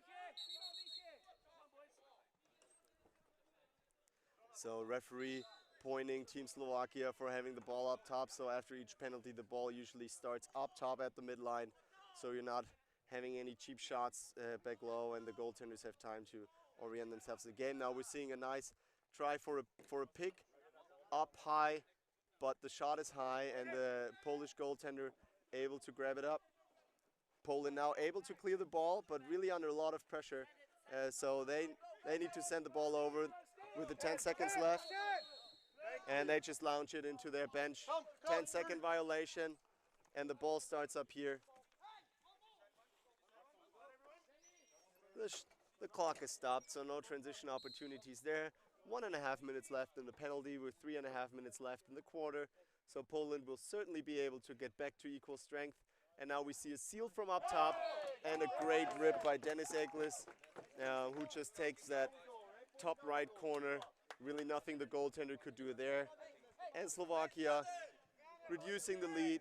Speaker 1: So referee pointing Team Slovakia for having the ball up top. So after each penalty, the ball usually starts up top at the midline. So you're not having any cheap shots back low, and the goaltenders have time to orient themselves to the game. Now we're seeing a nice try for a pick up high, but the shot is high, and the Polish goaltender able to grab it up. Poland now able to clear the ball, but really under a lot of pressure. So they need to send the ball over with the 10 seconds left. And they just launch it into their bench. 10-second violation, and the ball starts up here. The clock is stopped, so no transition opportunities there. 1.5 minutes left in the penalty with 3.5 minutes left in the quarter. So Poland will certainly be able to get back to equal strength. And now we see a seal from up top and a great rip by Dennis Eglis, who just takes that top right corner. Really nothing the goaltender could do there. And Slovakia reducing the lead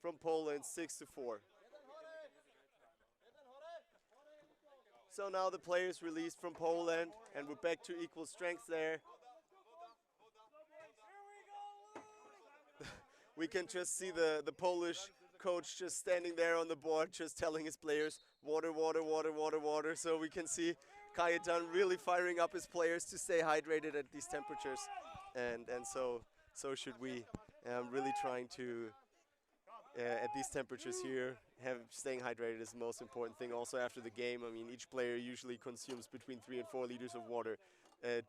Speaker 1: from Poland 6-4. So now the players released from Poland, and we're back to equal strength there. We can just see the Polish coach just standing there on the board, just telling his players, water, water, water, water, water. So we can see Kajetan really firing up his players to stay hydrated at these temperatures. And so should we. Really trying to, at these temperatures here, staying hydrated is the most important thing. Also after the game, I mean, each player usually consumes between 3 and 4 liters of water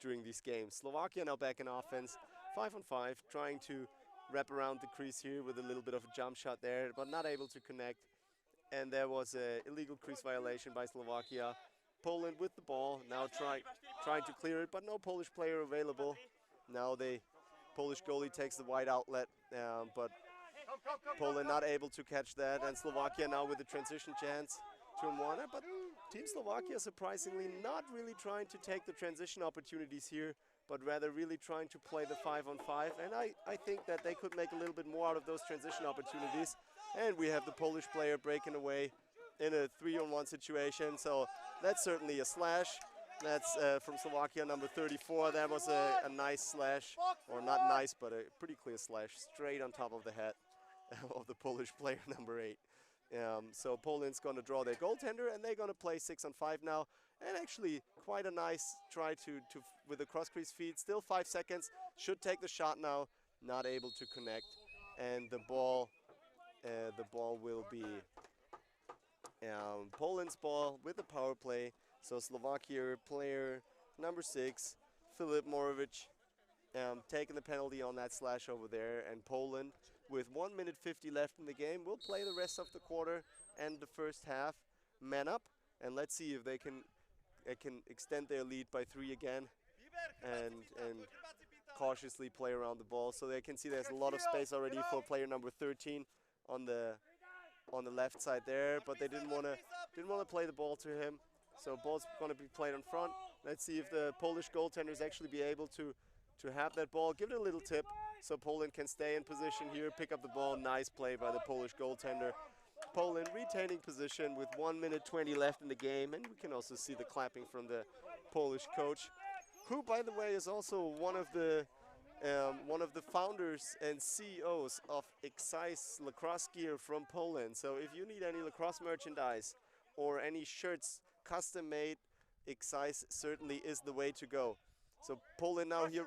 Speaker 1: during these games. Slovakia now back in offense, 5-on-5, trying to wrap around the crease here with a little bit of a jump shot there, but not able to connect. And there was an illegal crease violation by Slovakia. Poland with the ball, now trying to clear it, but no Polish player available. Now the Polish goalie takes the wide outlet, but Poland not able to catch that, and Slovakia now with a transition chance, 2-1. But Team Slovakia surprisingly not really trying to take the transition opportunities here, but rather really trying to play the 5-on-5. And I think that they could make a little bit more out of those transition opportunities. And we have the Polish player breaking away in a 3-on-1 situation. So that's certainly a slash. That's from Slovakia, number 34. That was a nice slash, or not nice, but a pretty clear slash, straight on top of the head of the Polish player, number 8. So Poland's going to draw their goaltender, and they're going to play 6-on-5 now. And actually quite a nice try to with the cross crease feed. Still 5 seconds. Should take the shot now. Not able to connect, and the ball will be Poland's ball with the power play. So Slovakia player number 6, Filip Morovic, taking the penalty on that slash over there. And Poland, with 1 minute 50 left in the game, will play the rest of the quarter and the first half man up. And let's see if they can extend their lead by 3 again and cautiously play around the ball. So they can see there's a lot of space already for player number 13 on the left side there, but they didn't want to play the ball to him. So ball's going to be played in front. Let's see if the Polish goaltenders actually be able to have that ball. Give it a little tip so Poland can stay in position here, pick up the ball. Nice play by the Polish goaltender. Poland retaining position with 1 minute 20 left in the game, and we can also see the clapping from the Polish coach, who, by the way, is also one of the founders and CEOs of Excise lacrosse gear from Poland. So if you need any lacrosse merchandise or any shirts custom made, Excise certainly is the way to go. So Poland now here,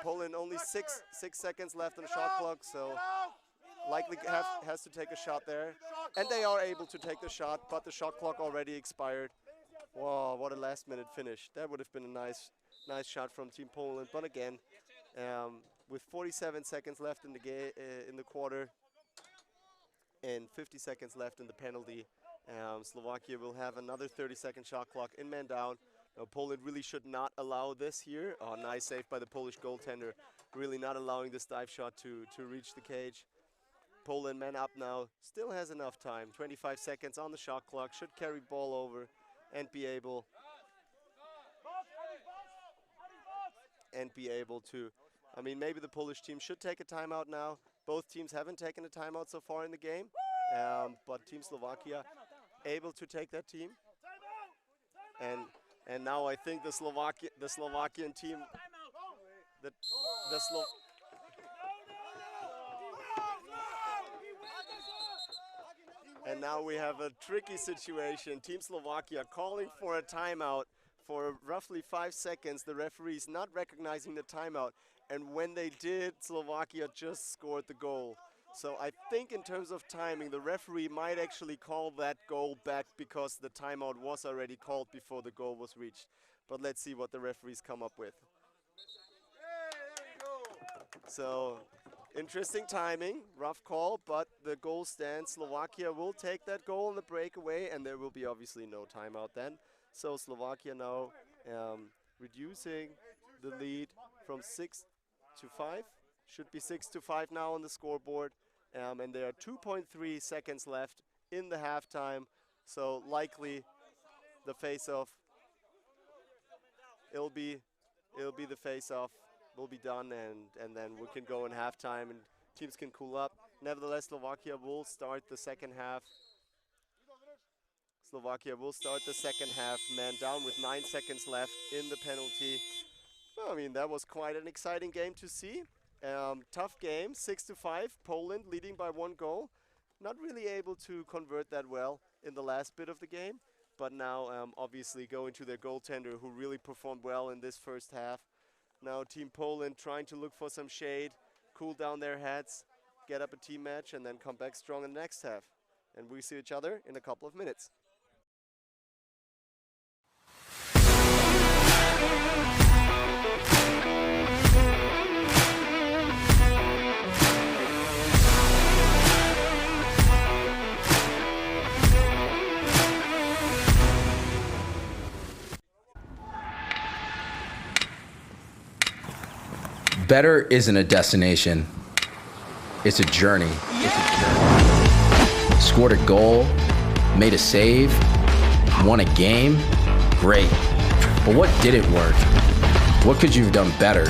Speaker 1: Poland only six seconds left on the shot clock, so likely has to take a shot there. And they are able to take the shot, but the shot clock already expired. Wow, what a last minute finish. That would have been a nice shot from Team Poland, but again, with 47 seconds left in the quarter and 50 seconds left in the penalty, Slovakia will have another 30-second shot clock in man down. Now, Poland really should not allow this here. Oh, nice save by the Polish goaltender, really not allowing this dive shot to reach the cage. Poland man up now, still has enough time. 25 seconds on the shot clock, should carry ball over and be able to, I mean, maybe the Polish team should take a timeout now. Both teams haven't taken a timeout so far in the game, but Team Slovakia able to take that team. And now I think the Slovakian team, and now we have a tricky situation. Team Slovakia calling for a timeout for roughly 5 seconds. The referee's not recognizing the timeout, and when they did, Slovakia just scored the goal. So I think in terms of timing, the referee might actually call that goal back because the timeout was already called before the goal was reached. But let's see what the referees come up with. So interesting timing, rough call, but the goal stands. Slovakia will take that goal in the breakaway, and there will be obviously no timeout then. So Slovakia now reducing the lead from 6 to 5. Should be 6-5 now on the scoreboard, and there are 2.3 seconds left in the halftime. So likely the face-off. It'll be the face-off. Will be done, and then we can go in halftime and teams can cool up. Nevertheless, Slovakia will start the second half. Slovakia will start the second half man down with 9 seconds left in the penalty. Well, I mean, that was quite an exciting game to see. Tough game, 6-5. Poland leading by 1 goal. Not really able to convert that well in the last bit of the game, but now obviously going to their goaltender, who really performed well in this first half. Now Team Poland trying to look for some shade, cool down their heads, get up a team match, and then come back strong in the next half. And we see each other in a couple of minutes.
Speaker 2: Better isn't a destination. It's a journey. Scored a goal, made a save, won a game. Great. But what didn't work? What could you have done better?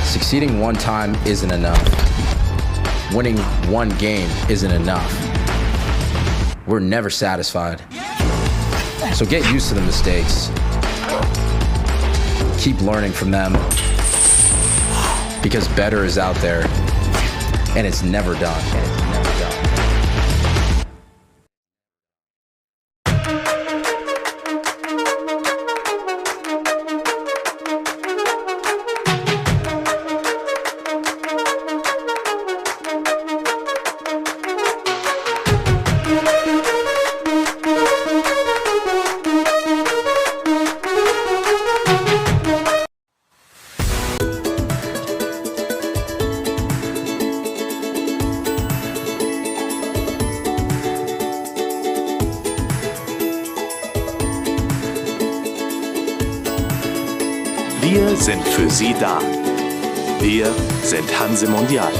Speaker 2: Succeeding one time isn't enough. Winning one game isn't enough. We're never satisfied. So get used to the mistakes. Keep learning from them. Because better is out there, and it's never done.
Speaker 3: Wir sind für Sie da. Wir sind Hanse Mondial.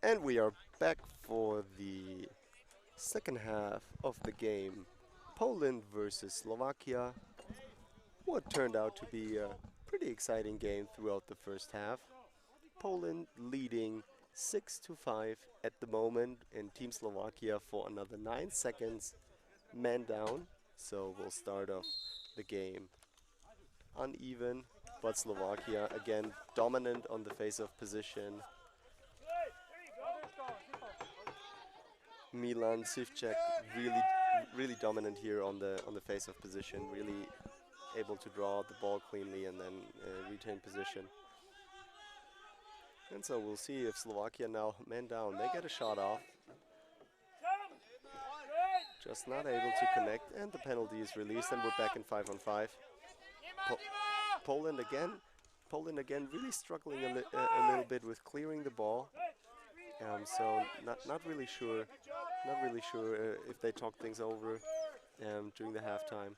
Speaker 1: And we are back for the second half of the game. Poland versus Slovakia. What turned out to be a pretty exciting game throughout the first half. Poland leading 6-5 at the moment, and Team Slovakia for another 9 seconds man down. So we'll start off the game uneven, but Slovakia again dominant on the face-off position. Milan Sivček really dominant here on the face-off position, really able to draw the ball cleanly and then retain position. And so we'll see if Slovakia now man down. They get a shot off. Just not able to connect, and the penalty is released, and we're back in 5-on-5. Poland again really struggling a little bit with clearing the ball. So not really sure if they talked things over during the halftime,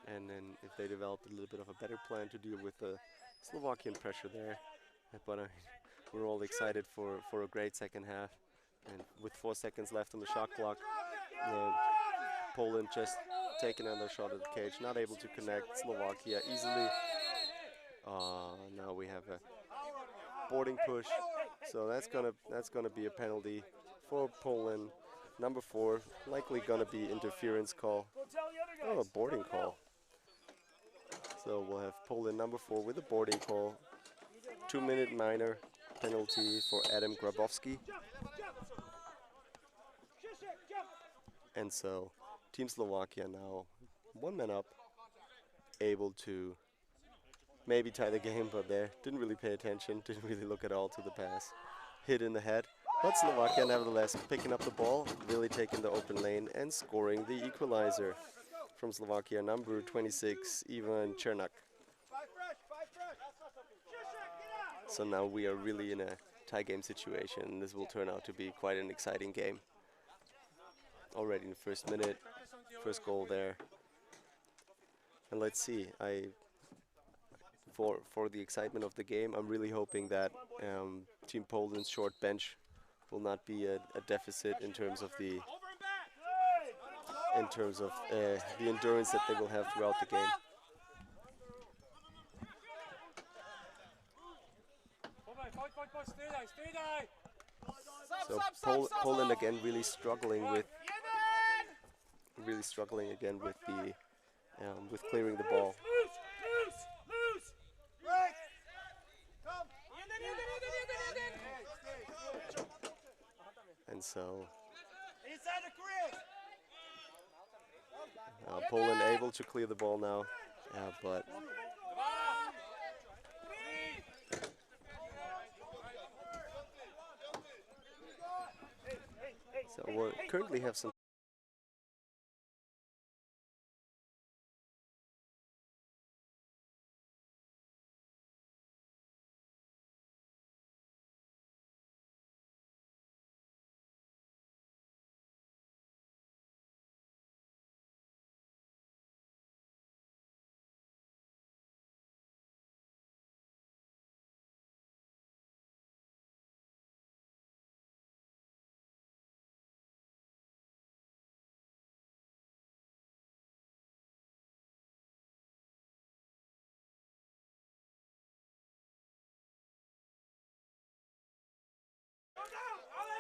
Speaker 1: and then if they developed a little bit of a better plan to deal with the Slovakian pressure there. But we're all excited for a great second half, and with 4 seconds left on the shot clock, Poland just taking another shot at the cage, not able to connect. Slovakia easily. Now we have a boarding push, so that's gonna be a penalty for Poland. Number 4, likely gonna be interference call. Oh, a boarding call. So we'll have Poland number 4 with a boarding call. 2-minute minor penalty for Adam Grabowski. And so Team Slovakia now 1 man up, able to maybe tie the game, but there didn't really pay attention, didn't really look at all to the pass. Hit in the head, but Slovakia nevertheless picking up the ball, really taking the open lane and scoring the equalizer from Slovakia, number 26, Ivan Černak. So now we are really in a tie game situation. This will turn out to be quite an exciting game. Already in the first minute, first goal there. And let's see, for the excitement of the game, I'm really hoping that Team Poland's short bench will not be a deficit in terms of the endurance that they will have throughout the game. So Poland again really struggling again with the with clearing the ball. And so Poland able to clear the ball now, but so we currently have some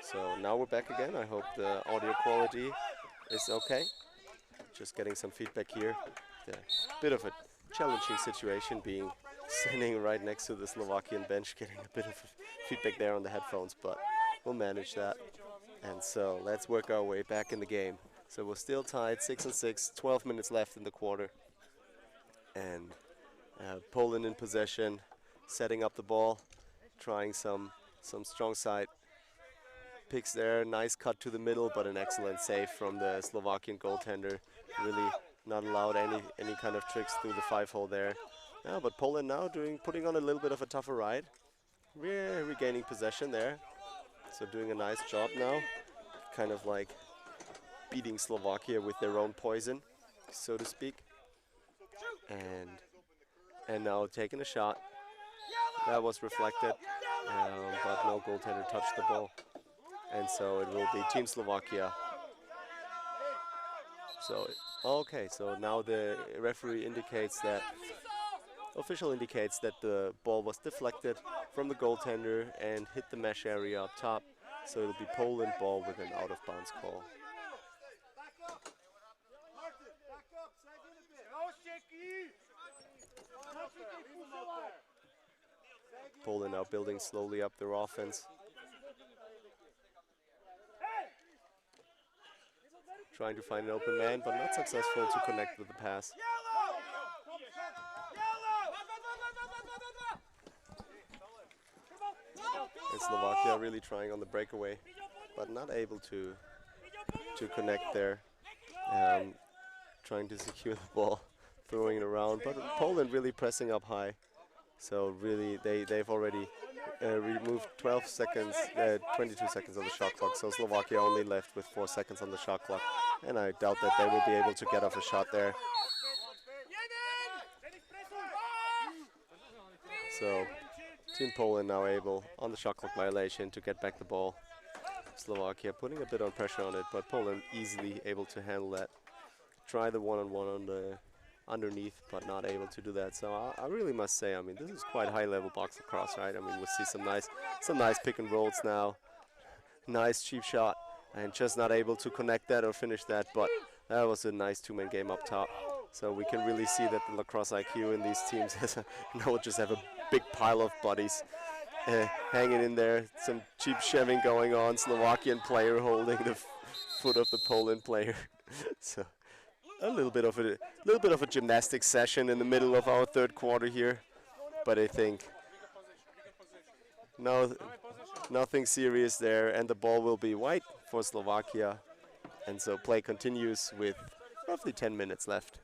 Speaker 1: So now we're back again. I hope the audio quality is okay. Just getting some feedback here. A bit of a challenging situation being standing right next to the Slovakian bench, getting a bit of feedback there on the headphones, but we'll manage that. And so let's work our way back in the game. So we're still tied 6-6, 12 minutes left in the quarter. And Poland in possession, setting up the ball, trying some strong side picks there, nice cut to the middle, but an excellent save from the Slovakian goaltender. Really not allowed any kind of tricks through the 5-hole there. Yeah, but Poland now putting on a little bit of a tougher ride. We're regaining possession there. So doing a nice job now. Kind of like beating Slovakia with their own poison, so to speak. And now taking a shot. That was reflected, but no goaltender touched the ball. And so it will be Team Slovakia. So, okay, so now the referee indicates that, official indicates that the ball was deflected from the goaltender and hit the mesh area up top. So it'll be Poland ball with an out of bounds call. Poland now building slowly up their offense. Trying to find an open man, but not successful to connect with the pass. And Slovakia really trying on the breakaway, but not able to connect there. Trying to secure the ball, throwing it around, but Poland really pressing up high. So really, they've already removed 12 seconds, 22 seconds on the shot clock. So Slovakia only left with 4 seconds on the shot clock, and I doubt that they will be able to get off a shot there. So Team Poland now able, on the shot clock violation, to get back the ball. Slovakia putting a bit of pressure on it, but Poland easily able to handle that. Try the one-on-one on the underneath, but not able to do that. So I really must say, I mean, this is quite high-level box lacrosse, right? I mean, we see some nice pick and rolls now. Nice cheap shot, and just not able to connect that or finish that, but that was a nice two-man game up top. So we can really see that the lacrosse IQ in these teams has just have a big pile of bodies hanging in there. Some cheap shoving going on. Slovakian player holding the foot of the Poland player. So a little bit of a gymnastics session in the middle of our third quarter here, but I think nothing serious there, and the ball will be white for Slovakia, and so play continues with roughly 10 minutes left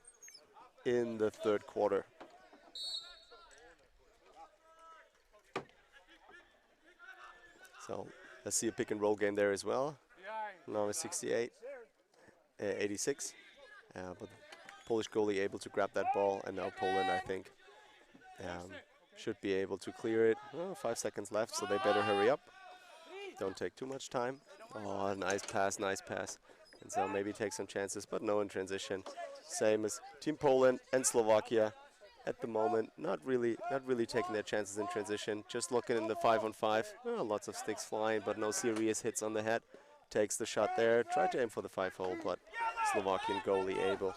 Speaker 1: in the third quarter. So let's see a pick and roll game there as well. Now it's 68, 86. But the Polish goalie able to grab that ball, and now Poland, I think, should be able to clear it. 5 seconds left, so they better hurry up. Don't take too much time. Oh, nice pass, nice pass. And so maybe take some chances, but no in transition. Same as Team Poland and Slovakia at the moment. Not really taking their chances in transition. Just looking in the 5-on-5. Lots of sticks flying, but no serious hits on the head. Takes the shot there. Tried to aim for the 5-hole, but Slovakian goalie able.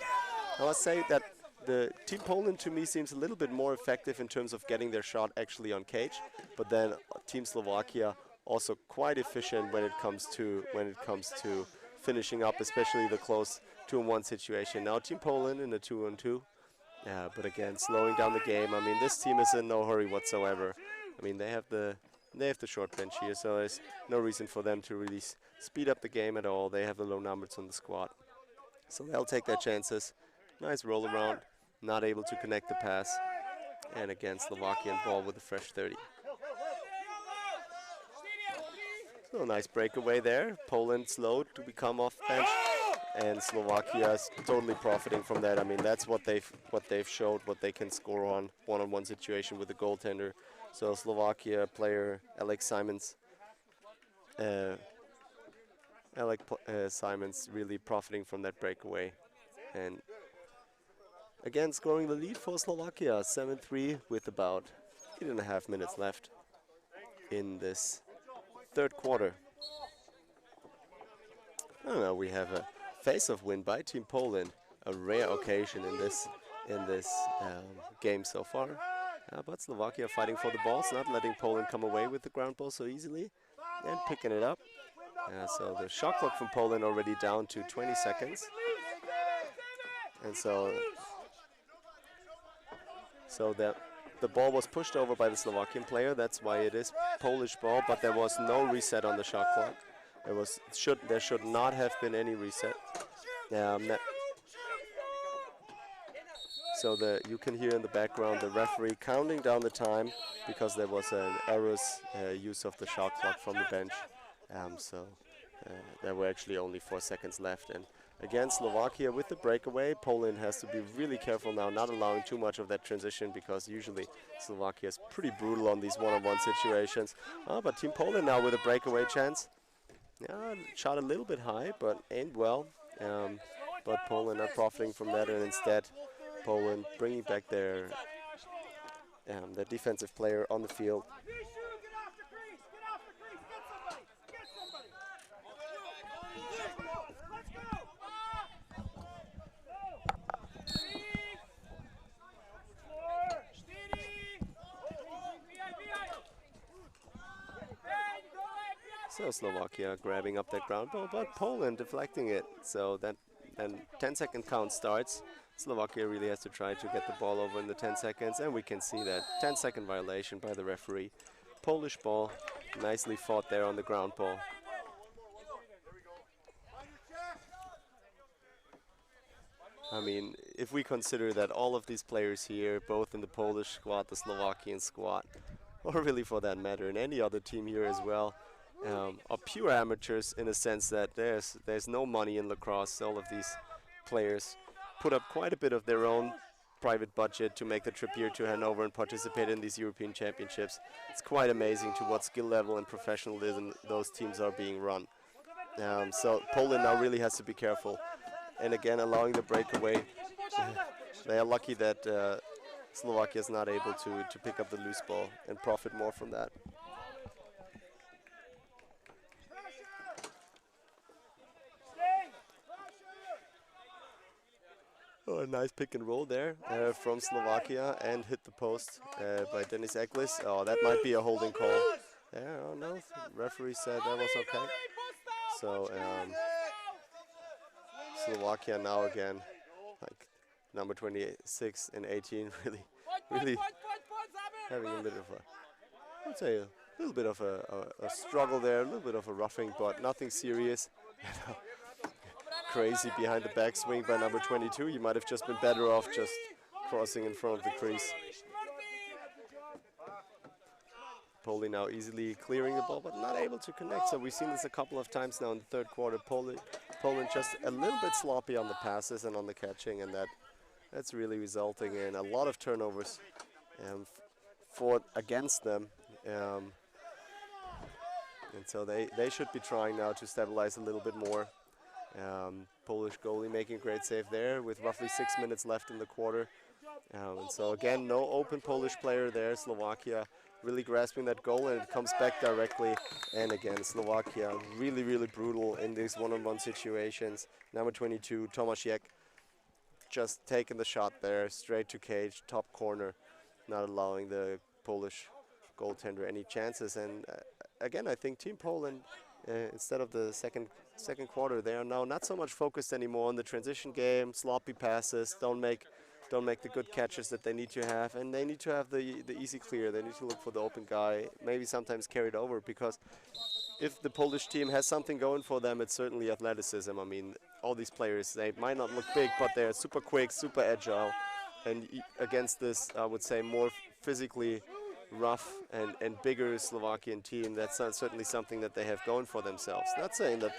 Speaker 1: I must say that the Team Poland to me seems a little bit more effective in terms of getting their shot actually on cage, but then Team Slovakia also quite efficient when it comes to finishing up, especially the close 2-on-1 situation. Now Team Poland in a 2-on-2, but again slowing down the game. I mean, this team is in no hurry whatsoever. I mean, they have the short bench here, so there's no reason for them to really speed up the game at all. They have the low numbers on the squad, so they'll take their chances. Nice roll around, not able to connect the pass, and again Slovakian ball with a fresh 30. So nice breakaway there. Poland slowed to become off bench, and Slovakia is totally profiting from that. I mean, that's what they've showed, what they can score on one-on-one situation with the goaltender. So Slovakia player Alex Simons, Simons really profiting from that breakaway, and again scoring the lead for Slovakia, 7-3 with about 8.5 minutes left in this third quarter. Oh, we have a face-off win by Team Poland, a rare occasion in this game so far. But Slovakia fighting for the balls, not letting Poland come away with the ground ball so easily, and picking it up. So the shot clock from Poland already down to 20 seconds. And so the ball was pushed over by the Slovakian player. That's why it is Polish ball, but there was no reset on the shot clock. There should not have been any reset. So you can hear in the background the referee counting down the time because there was an errors use of the shot clock from the bench. There were actually only 4 seconds left. And again, Slovakia with the breakaway. Poland has to be really careful now, not allowing too much of that transition, because usually Slovakia is pretty brutal on these one-on-one situations. But Team Poland now with a breakaway chance. Yeah, shot a little bit high, but aimed well. Um, but Poland not profiting from that, and instead Poland bringing back their defensive player on the field. So Slovakia grabbing up that ground ball, but Poland deflecting it. So that then 10-second count starts. Slovakia really has to try to get the ball over in the 10 seconds, and we can see that 10-second violation by the referee. Polish ball, nicely fought there on the ground ball. I mean, if we consider that all of these players here, both in the Polish squad, the Slovakian squad, or really for that matter, in any other team here as well, are pure amateurs in a sense that there's no money in lacrosse. All of these players put up quite a bit of their own private budget to make the trip here to Hanover and participate in these European Championships. It's quite amazing to what skill level and professionalism those teams are being run. So Poland now really has to be careful. And again, allowing the breakaway. They are lucky that Slovakia is not able to pick up the loose ball and profit more from that. Oh, a nice pick and roll there from Slovakia and hit the post by Denis Eklis. Oh, that might be a holding call. Yeah, oh no, referee said that was okay. So Slovakia now again, like number 26 and 18, really having a bit of a, I would say a little bit of a struggle there, a little bit of a roughing, but nothing serious. Crazy behind the backswing by number 22. You might have just been better off just crossing in front of the crease. Poli now easily clearing the ball, but not able to connect. So we've seen this a couple of times now in the third quarter. Poland just a little bit sloppy on the passes and on the catching, and that's really resulting in a lot of turnovers for against them. And so they should be trying now to stabilize a little bit more. Polish goalie making a great save there with roughly 6 minutes left in the quarter. And so again, no open Polish player there. Slovakia really grasping that goal, and it comes back directly. And again, Slovakia really, really brutal in these one-on-one situations. Number 22, Tomasiek, just taking the shot there, straight to cage, top corner, not allowing the Polish goaltender any chances. And again, I think Team Poland, instead of the second quarter, they are now not so much focused anymore on the transition game, sloppy passes, don't make the good catches that they need to have, and they need to have the easy clear. They need to look for the open guy, maybe sometimes carried over, because if the Polish team has something going for them, it's certainly athleticism. I mean, all these players, they might not look big, but they're super quick, super agile, and against this, I would say, more physically rough and bigger Slovakian team, that's certainly something that they have going for themselves. Not saying that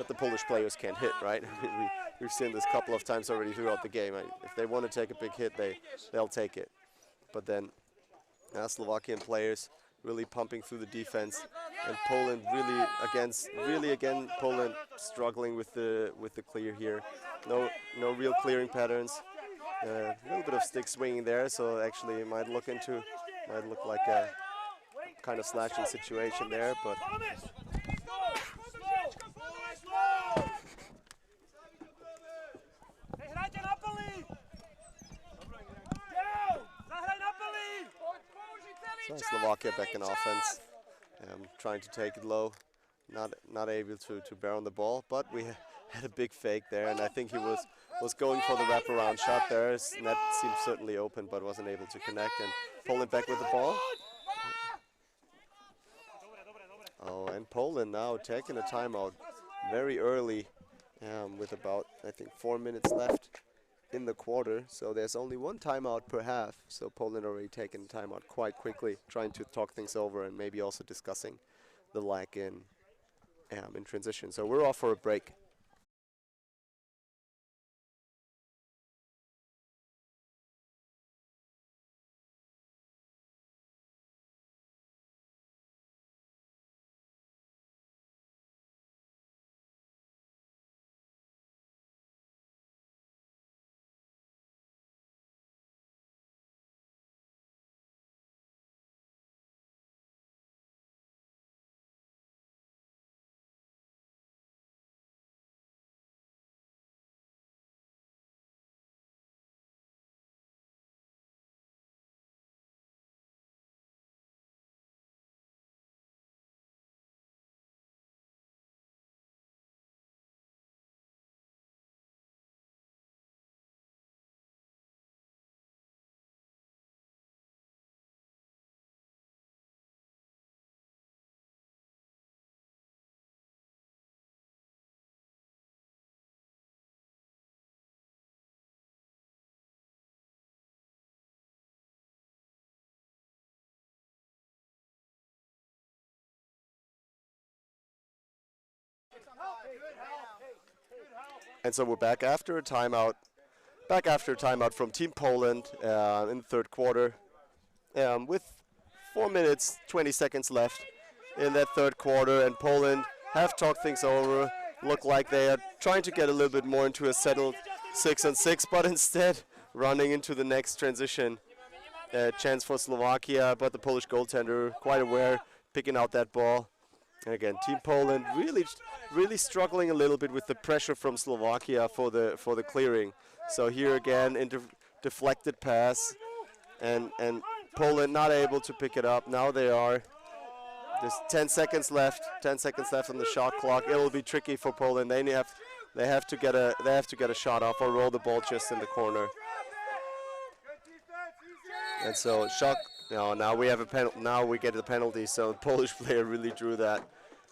Speaker 1: the Polish players can't hit, right? I mean, we've seen this a couple of times already throughout the game. If they want to take a big hit, they'll take it. But then Slovakian players really pumping through the defense, and Poland again Poland struggling with the clear here. No real clearing patterns. A little bit of stick swinging there, so actually it might look like a kind of slashing situation there, but so Slovakia back in offense, trying to take it low, not able to bear on the ball, but we had a big fake there, and I think he was going for the wraparound shot there. His net seemed certainly open, but wasn't able to connect, and Poland back with the ball. Oh, and Poland now taking a timeout very early, with about, I think, 4 minutes left in the quarter. So there's only one timeout per half. So Poland already taking a timeout quite quickly, trying to talk things over and maybe also discussing the lack in transition. So we're off for a break. And so we're back after a timeout. Back after a timeout from Team Poland in the third quarter, with 4 minutes 20 seconds left in that third quarter, and Poland have talked things over. Look like they are trying to get a little bit more into a settled 6-on-6, but instead running into the next transition chance for Slovakia. But the Polish goaltender quite aware, picking out that ball. And again, Team Poland really struggling a little bit with the pressure from Slovakia for the clearing. So here again, deflected pass, and Poland not able to pick it up. Now they are. There's 10 seconds left. 10 seconds left on the shot clock. It will be tricky for Poland. They have to get a shot off or roll the ball just in the corner. And so shot. No, now we have a penalty. Now we get the penalty. So the Polish player really drew that,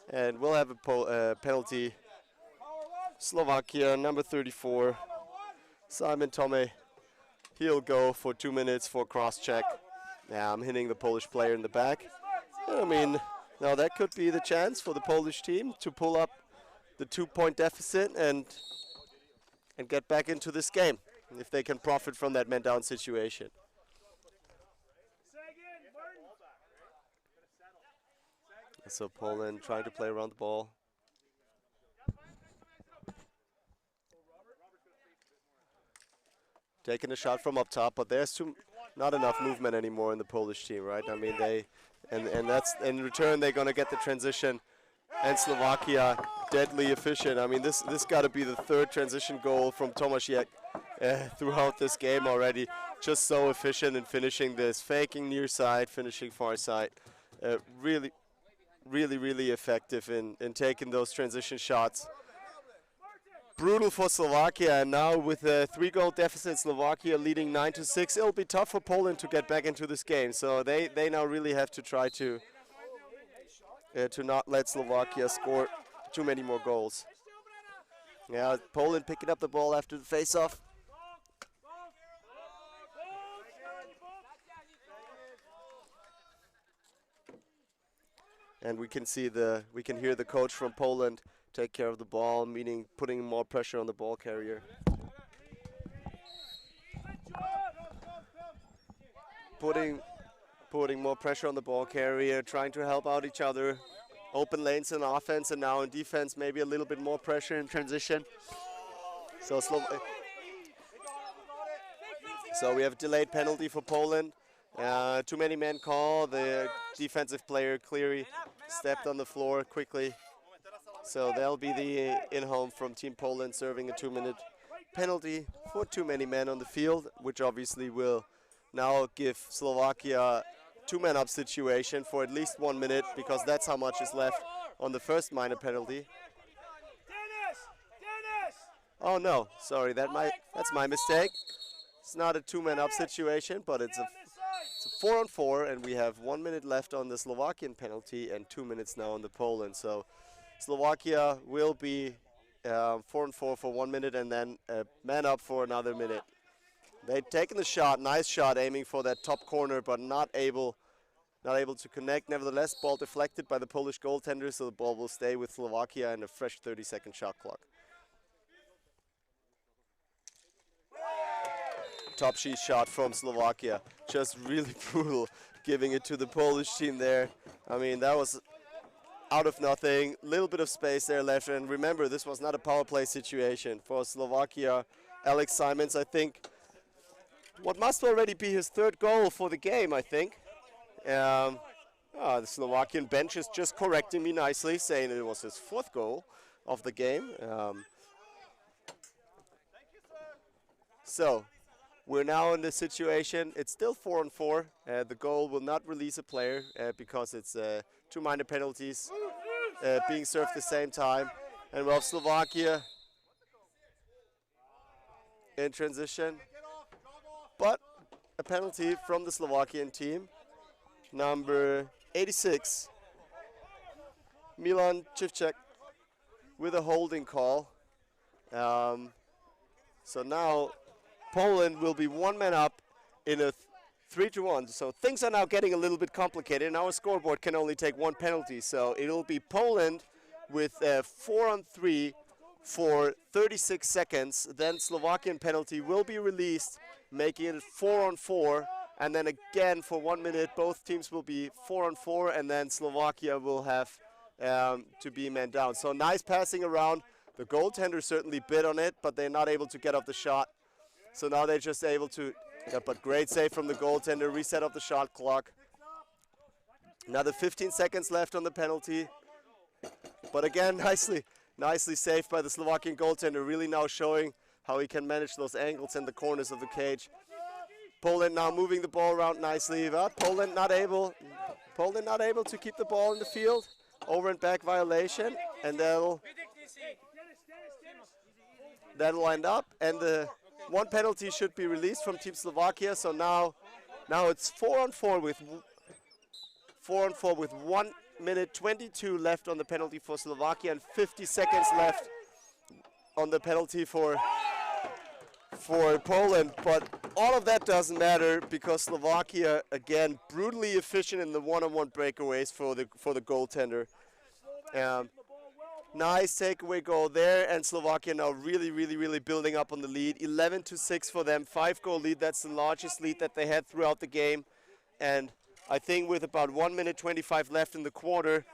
Speaker 1: and we'll have a penalty. Slovakia, number 34, Simon Tome. He'll go for 2 minutes for cross-check. Yeah, I'm hitting the Polish player in the back. I mean, now that could be the chance for the Polish team to pull up the 2-point deficit and get back into this game if they can profit from that man-down situation. So Poland trying to play around the ball. Taking a shot from up top, but there's not enough movement anymore in the Polish team, right? I mean, and that's in return they're gonna get the transition, and Slovakia deadly efficient. I mean, this got to be the third transition goal from Tomasiak throughout this game already. Just so efficient in finishing this, faking near side, finishing far side. Really effective in taking those transition shots. Brutal for Slovakia, and now with a 3-goal deficit, Slovakia leading 9-6. It'll be tough for Poland to get back into this game, so they now really have to try to not let Slovakia score too many more goals. Yeah, Poland picking up the ball after the face-off. And we can hear the coach from Poland take care of the ball, meaning putting more pressure on the ball carrier. Putting more pressure on the ball carrier, trying to help out each other. Open lanes in offense, and now in defense, maybe a little bit more pressure in transition. So we have a delayed penalty for Poland. Too many men call. The defensive player Cleary stepped on the floor quickly. So that'll be the in-home from Team Poland, serving a 2-minute penalty for too many men on the field, which obviously will now give Slovakia 2-man up situation for at least 1 minute, because that's how much is left on the first minor penalty. Oh no, sorry, that's my mistake. It's not a 2-man up situation, but it's a 4-on-4, and we have 1 minute left on the Slovakian penalty and 2 minutes now on the Poland. So Slovakia will be 4-on-4 for 1 minute, and then man up for another minute. They've taken the shot, nice shot, aiming for that top corner, but not able to connect. Nevertheless, ball deflected by the Polish goaltender, so the ball will stay with Slovakia and a fresh 30-second shot clock. Top sheet shot from Slovakia, just really brutal, giving it to the Polish team there. I mean, that was out of nothing, little bit of space there left, and remember, this was not a power play situation for Slovakia. Alex Simons, I think, what must already be his 3rd goal for the game, I think. The Slovakian bench is just correcting me nicely, saying it was his 4th goal of the game. So we're now in the situation, it's still 4-on-4. The goal will not release a player because it's 2 minor penalties being served at the same time. And we'll have Slovakia in transition. But a penalty from the Slovakian team. Number 86, Milan Chivchek, with a holding call. So now Poland will be 1 man up in a 3-1. So things are now getting a little bit complicated, and our scoreboard can only take 1 penalty. So it'll be Poland with 4-on-3 for 36 seconds. Then Slovakian penalty will be released, making it 4-on-4. And then again for 1 minute, both teams will be 4-on-4, and then Slovakia will have to be man down. So nice passing around. The goaltender certainly bid on it, but they're not able to get off the shot. So now they're just able to, but great save from the goaltender, reset of the shot clock. Another 15 seconds left on the penalty. But again, nicely saved by the Slovakian goaltender, really now showing how he can manage those angles and the corners of the cage. Poland now moving the ball around nicely, but Poland not able to keep the ball in the field. Over and back violation, and that'll end up, and the one penalty should be released from Team Slovakia. So now it's 4-on-4 with 1 minute 22 left on the penalty for Slovakia and 50 seconds left on the penalty for Poland. But all of that doesn't matter because Slovakia again brutally efficient in the one-on-one breakaways for the goaltender. Nice takeaway goal there, and Slovakia now really building up on the lead. 11-6 for them, 5-goal lead. That's the largest lead that they had throughout the game. And I think with about 1 minute 25 left in the quarter,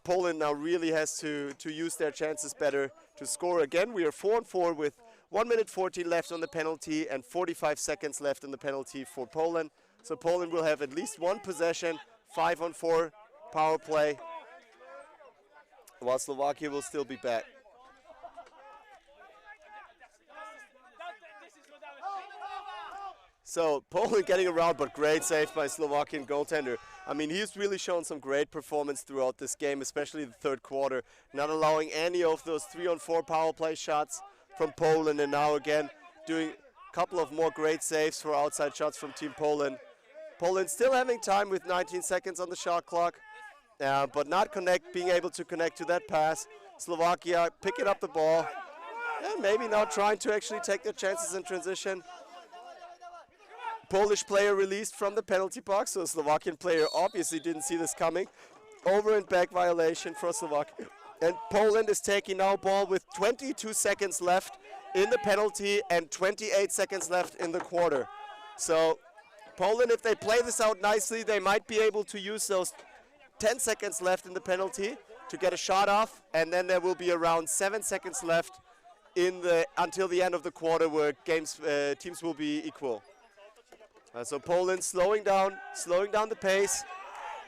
Speaker 1: Poland now really has to use their chances better to score again. We are 4-on-4 with 1 minute 14 left on the penalty and 45 seconds left on the penalty for Poland. So Poland will have at least one possession, 5-on-4 power play, while Slovakia will still be back. So Poland getting around, but great save by Slovakian goaltender. I mean, he's really shown some great performance throughout this game, especially the third quarter, not allowing any of those 3-on-4 power play shots from Poland, and now again doing a couple of more great saves for outside shots from Team Poland. Poland still having time with 19 seconds on the shot clock, but not being able to connect to that pass. Slovakia picking up the ball, and maybe now trying to actually take their chances in transition. Polish player released from the penalty box, so Slovakian player obviously didn't see this coming. Over and back violation for Slovakia. And Poland is taking now ball with 22 seconds left in the penalty and 28 seconds left in the quarter. So Poland, if they play this out nicely, they might be able to use those 10 seconds left in the penalty to get a shot off, and then there will be around 7 seconds left until the end of the quarter where teams will be equal. So Poland slowing down the pace,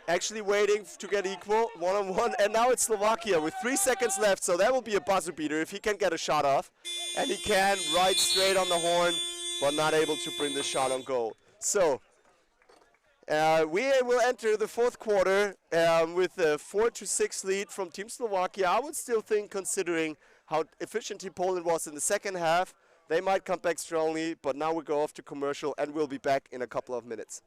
Speaker 1: actually waiting to get equal, one-on-one, and now it's Slovakia with 3 seconds left, so that will be a buzzer beater if he can get a shot off, and he can right straight on the horn, but not able to bring the shot on goal. So we will enter the fourth quarter with a 4-6 lead from Team Slovakia. I would still think, considering how efficient Team Poland was in the second half, they might come back strongly, but now we go off to commercial and we'll be back in a couple of minutes.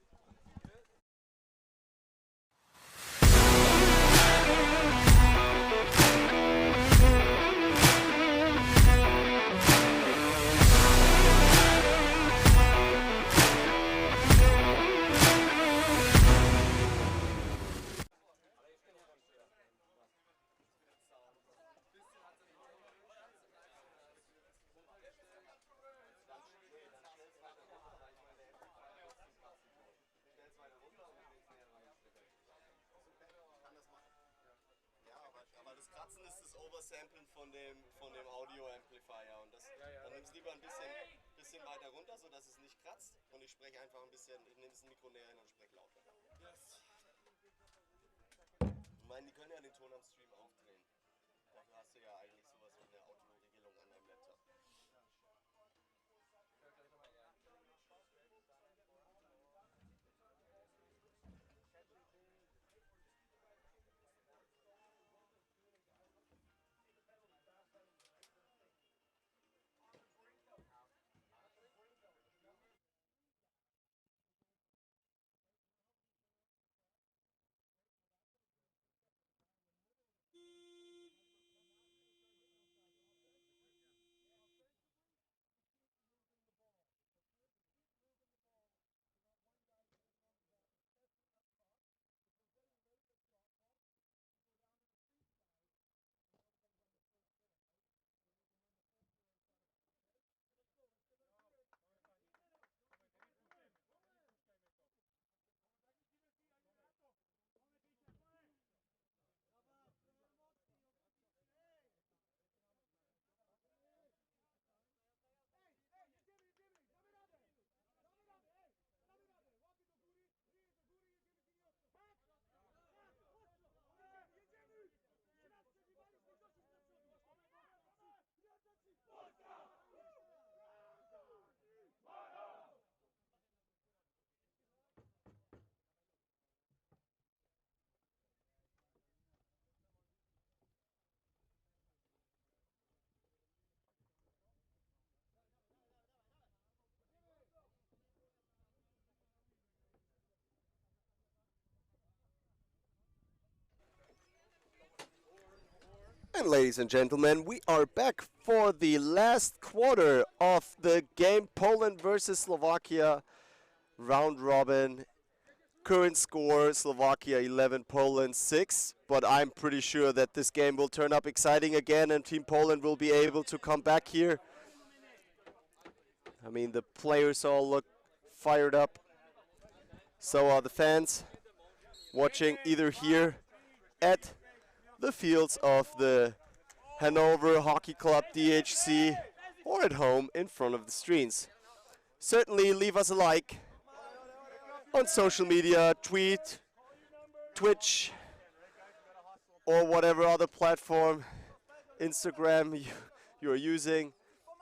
Speaker 1: Kratzen ist das Oversamplen von dem Audio-Amplifier und dann nimmst du lieber ein bisschen weiter runter, sodass es nicht kratzt, und ich spreche einfach ein bisschen, ich nehme das Mikro näher hin und spreche lauter. Ich meine, die können ja den Ton am Stream aufdrehen. Dafür hast du ja eigentlich sowas wie eine Autoregelung an deinem Laptop. And ladies and gentlemen, we are back for the last quarter of the game Poland versus Slovakia round robin. Current score Slovakia 11, Poland 6, but I'm pretty sure that this game will turn up exciting again and Team Poland will be able to come back here. I mean, the players all look fired up. So are the fans watching either here at the fields of the Hanover Hockey Club DHC or at home in front of the screens. Certainly leave us a like on social media, tweet, Twitch, or whatever other platform, Instagram you are using.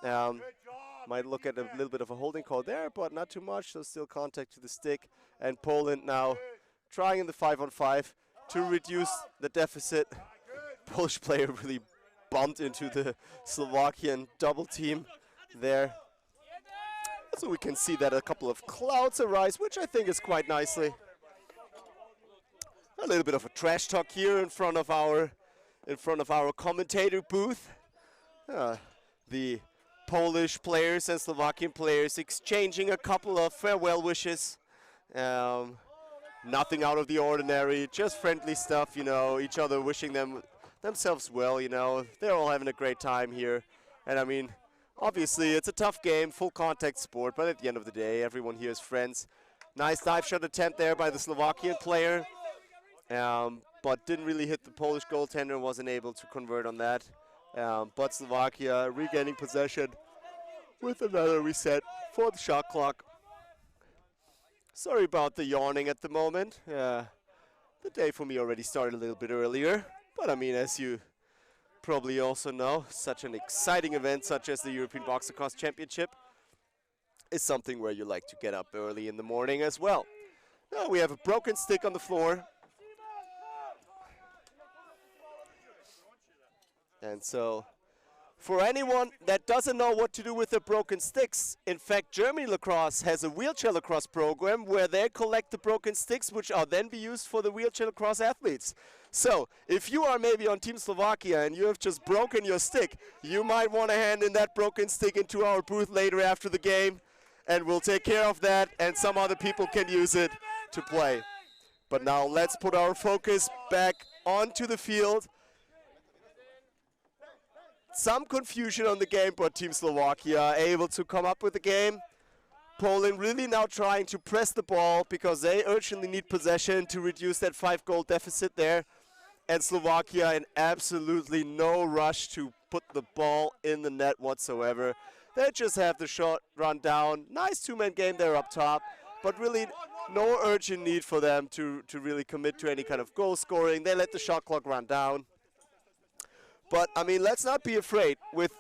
Speaker 1: Might look at a little bit of a holding call there, but not too much, so still contact to the stick. And Poland now trying in the 5-on-5 to reduce the deficit. Polish player really bumped into the Slovakian double team there. So we can see that a couple of clouds arise, which I think is quite nicely. A little bit of a trash talk here in front of our commentator booth. The Polish players and Slovakian players exchanging a couple of farewell wishes. Nothing out of the ordinary, just friendly stuff, you know, each other wishing themselves well, you know. They're all having a great time here. And I mean, obviously it's a tough game, full contact sport, but at the end of the day, everyone here is friends. Nice dive shot attempt there by the Slovakian player, but didn't really hit the Polish goaltender, wasn't able to convert on that. But Slovakia regaining possession with another reset for the shot clock. Sorry about the yawning at the moment. The day for me already started a little bit earlier. But I mean, as you probably also know, such an exciting event such as the European Box Lacrosse Championship is something where you like to get up early in the morning as well. Now we have a broken stick on the floor. And so, for anyone that doesn't know what to do with their broken sticks, in fact, Germany Lacrosse has a wheelchair lacrosse program where they collect the broken sticks, which are then be used for the wheelchair lacrosse athletes. So, if you are maybe on Team Slovakia and you have just broken your stick, you might want to hand in that broken stick into our booth later after the game, and we'll take care of that, and some other people can use it to play. But now let's put our focus back onto the field. Some confusion on the game, but Team Slovakia able to come up with the game. Poland really now trying to press the ball because they urgently need possession to reduce that 5-goal deficit there. And Slovakia in absolutely no rush to put the ball in the net whatsoever. They just have the shot run down. Nice two-man game there up top, but really no urgent need for them to really commit to any kind of goal scoring. They let the shot clock run down. But, I mean, let's not be afraid. With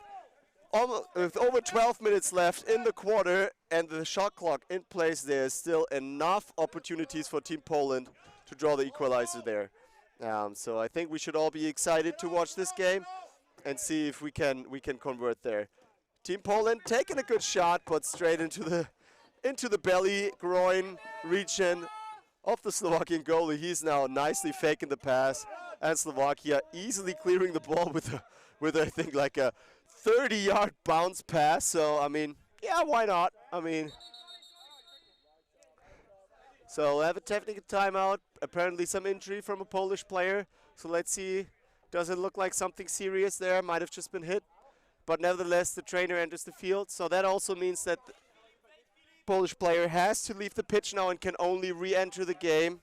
Speaker 1: over 12 minutes left in the quarter and the shot clock in place, there's still enough opportunities for Team Poland to draw the equalizer there. So I think we should all be excited to watch this game and see if we can convert there. Team Poland taking a good shot, but straight into the belly, groin region of the Slovakian goalie. He's now nicely faking the pass. And Slovakia easily clearing the ball with I think like a 30-yard bounce pass. So I mean, yeah, why not? I mean, so we'll have a technical timeout. Apparently some injury from a Polish player. So let's see. Does it look like something serious there? Might have just been hit. But nevertheless, the trainer enters the field. So that also means that the Polish player has to leave the pitch now and can only re-enter the game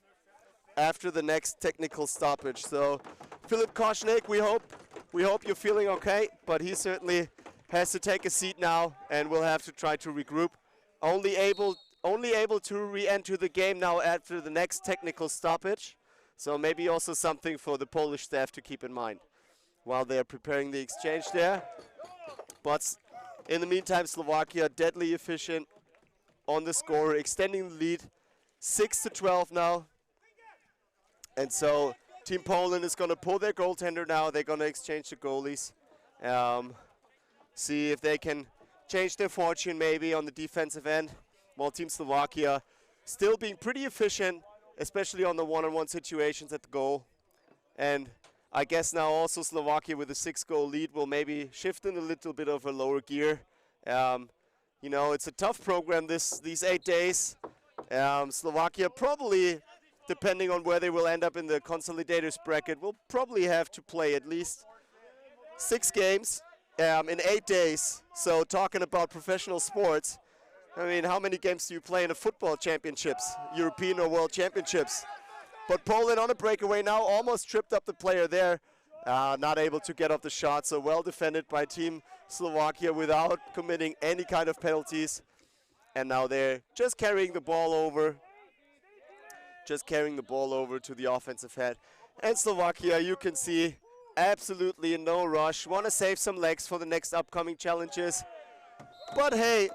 Speaker 1: after the next technical stoppage. So Filip Košník, we hope you're feeling okay, but he certainly has to take a seat now and will have to try to regroup. Only able to re-enter the game now after the next technical stoppage. So maybe also something for the Polish staff to keep in mind while they're preparing the exchange there. But in the meantime, Slovakia deadly efficient on the score, extending the lead 6-12 now. And so Team Poland is going to pull their goaltender now. They're going to exchange the goalies. See if they can change their fortune maybe on the defensive end. While Team Slovakia still being pretty efficient, especially on the one-on-one situations at the goal. And I guess now also Slovakia with a 6-goal lead will maybe shift in a little bit of a lower gear. You know, it's a tough program these 8 days. Slovakia probably, depending on where they will end up in the consolidators bracket, will probably have to play at least 6 games in 8 days. So talking about professional sports, I mean, how many games do you play in a football championships, European or World Championships? But Poland on a breakaway now, almost tripped up the player there. Not able to get off the shot, so well defended by Team Slovakia without committing any kind of penalties. And now they're just carrying the ball over. Just carrying the ball over to the offensive head. And Slovakia, you can see, absolutely in no rush. Want to save some legs for the next upcoming challenges. But hey,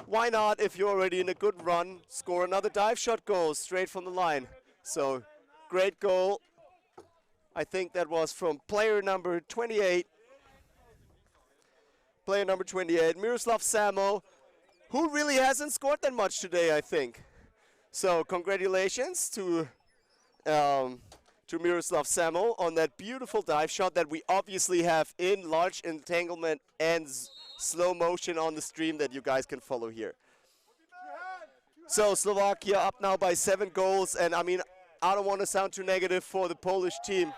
Speaker 1: why not, if you're already in a good run, score another dive shot goal straight from the line. So, great goal. I think that was from player number 28. Player number 28, Miroslav Samo, who really hasn't scored that much today, I think. So, congratulations to Miroslav Samo on that beautiful dive shot that we obviously have in large entanglement and slow motion on the stream that you guys can follow here. So Slovakia up now by 7 goals, and I mean, I don't want to sound too negative for the Polish team,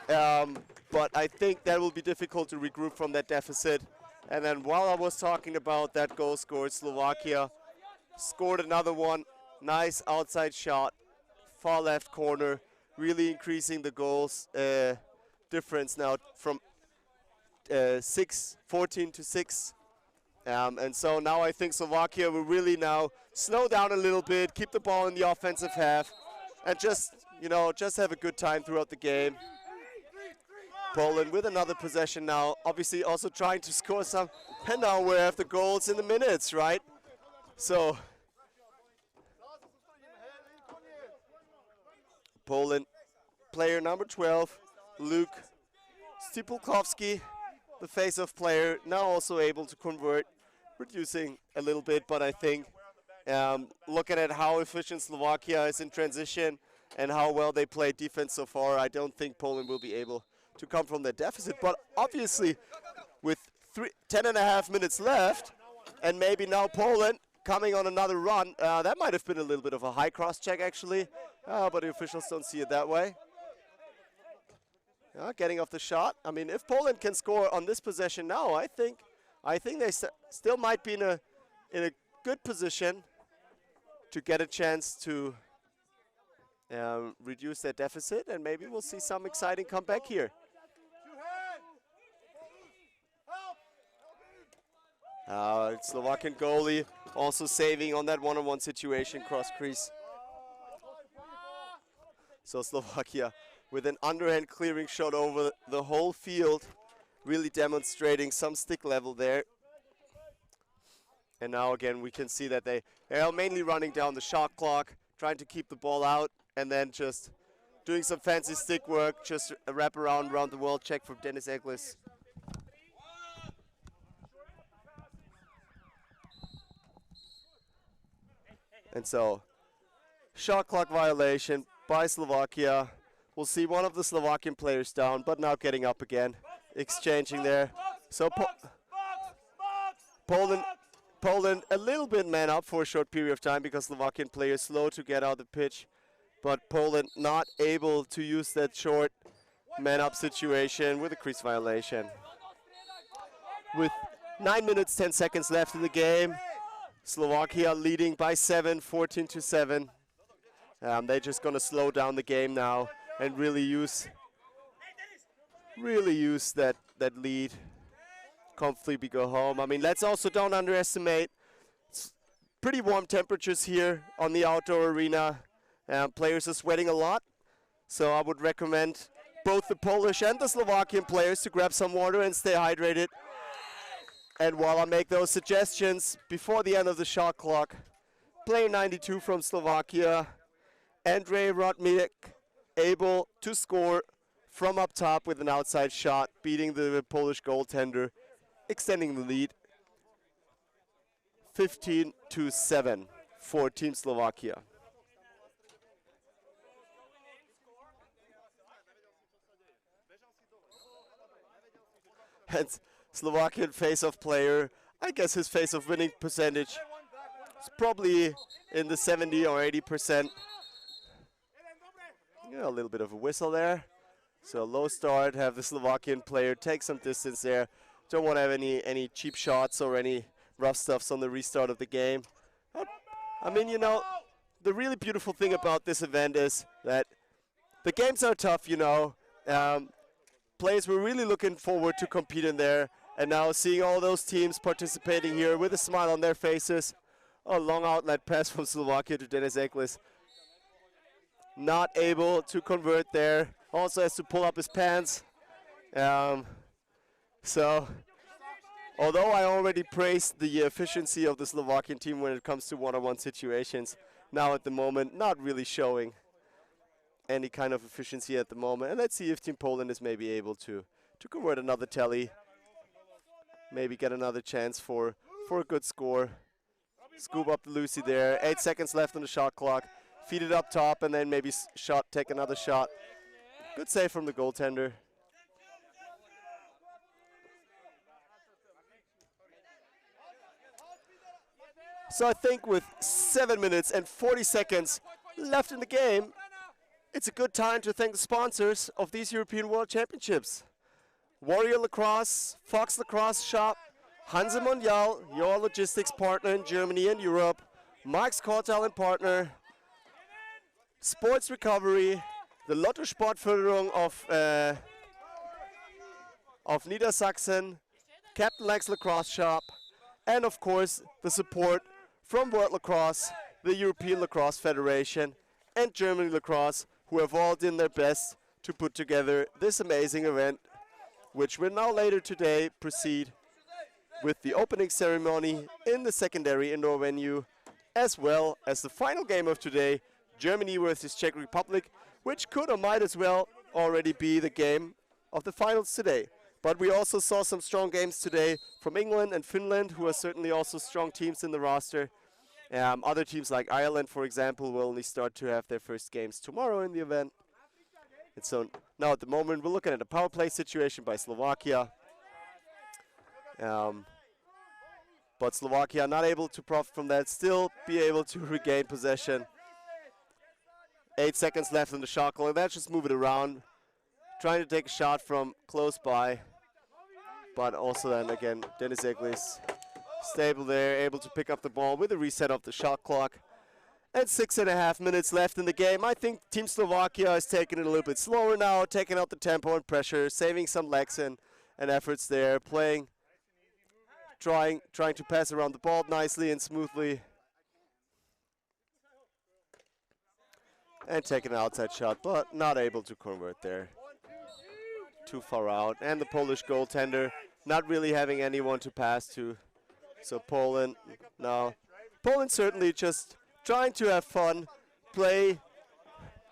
Speaker 1: but I think that will be difficult to regroup from that deficit. And then while I was talking about that goal scored, Slovakia scored another one. Nice outside shot, far left corner, really increasing the goals difference now from 14 to 6. And so now I think Slovakia will really now slow down a little bit, keep the ball in the offensive half, and just, you know, just have a good time throughout the game. Poland with another possession now, obviously also trying to score some, and now we have the goals in the minutes, right? So Poland, player number 12, Luke Stipulkovsky, the face-off player, now also able to convert, reducing a little bit, but I think looking at how efficient Slovakia is in transition and how well they play defense so far, I don't think Poland will be able to come from their deficit. But obviously, with 10.5 minutes left, and maybe now Poland coming on another run, that might have been a little bit of a high cross-check actually, but the officials don't see it that way. Getting off the shot. I mean, if Poland can score on this possession now, I think they still might be in a good position to get a chance to reduce their deficit, and maybe we'll see some exciting comeback here. Slovakian goalie also saving on that one-on-one situation, cross crease. So Slovakia with an underhand clearing shot over the whole field, really demonstrating some stick level there. And now again we can see that they are mainly running down the shot clock, trying to keep the ball out, and then just doing some fancy stick work, just a wrap around the world check from Dennis Eglis. And so, shot clock violation by Slovakia. We'll see one of the Slovakian players down, but now getting up again, exchanging there. So Poland a little bit man up for a short period of time because Slovakian players slow to get out the pitch, but Poland not able to use that short man up situation with a crease violation. With 9 minutes 10 seconds left in the game, Slovakia leading by 7, 14 to 7. They're just gonna slow down the game now and really use that lead. Comfortably go home. I mean, let's also don't underestimate. It's pretty warm temperatures here on the outdoor arena. Players are sweating a lot, so I would recommend both the Polish and the Slovakian players to grab some water and stay hydrated. And while I make those suggestions, before the end of the shot clock, player 92 from Slovakia, Andrej Rodmík, able to score from up top with an outside shot, beating the Polish goaltender, extending the lead 15 to 7 for Team Slovakia. And Slovakian face-off player, I guess his face-off winning percentage is probably in the 70 or 80%. Yeah, a little bit of a whistle there. So low start, have the Slovakian player take some distance there. Don't want to have any cheap shots or any rough stuffs on the restart of the game. I mean, you know, the really beautiful thing about this event is that the games are tough, you know. Players were really looking forward to compete in there. And now seeing all those teams participating here with a smile on their faces. A long outlet pass from Slovakia to Denis Eklis. Not able to convert there. Also has to pull up his pants. So, although I already praised the efficiency of the Slovakian team when it comes to one-on-one situations, now at the moment, not really showing any kind of efficiency at the moment. And let's see if Team Poland is maybe able to convert another tally. Maybe get another chance for a good score. Scoop up the Lucy there. 8 seconds left on the shot clock. Feed it up top and then maybe take another shot. Good save from the goaltender. So I think with 7 minutes and 40 seconds left in the game, it's a good time to thank the sponsors of these European World Championships. Warrior Lacrosse, Fox Lacrosse Shop, Hanse Mondial, your logistics partner in Germany and Europe, Marx Kortal and partner, Sports Recovery, the Lotto Sportförderung of Niedersachsen, Captain Lex Lacrosse Shop, and of course the support from World Lacrosse, the European Lacrosse Federation, and Germany Lacrosse, who have all done their best to put together this amazing event, which will now later today proceed with the opening ceremony in the secondary indoor venue, as well as the final game of today, Germany versus Czech Republic, which could or might as well already be the game of the finals today. But we also saw some strong games today from England and Finland, who are certainly also strong teams in the roster. Other teams like Ireland, for example, will only start to have their first games tomorrow in the event. And so now at the moment, we're looking at a power play situation by Slovakia. But Slovakia not able to profit from that, still be able to regain possession. 8 seconds left on the shot clock. Let's just move it around. Trying to take a shot from close by. But also then again, Denis Eklis stable there, able to pick up the ball with a reset of the shot clock. And 6.5 minutes left in the game. I think Team Slovakia is taking it a little bit slower now, taking out the tempo and pressure, saving some legs and efforts there, trying to pass around the ball nicely and smoothly. And taking an outside shot, but not able to convert there. Too far out. And the Polish goaltender not really having anyone to pass to. So Poland now. Poland certainly just trying to have fun, play,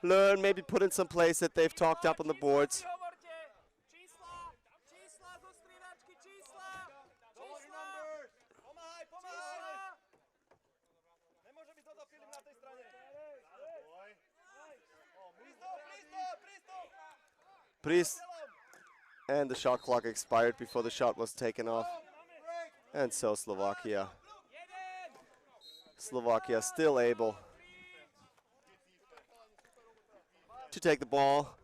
Speaker 1: learn, maybe put in some plays that they've talked up on the boards. Priest. And the shot clock expired before the shot was taken off. And so Slovakia still able to take the ball.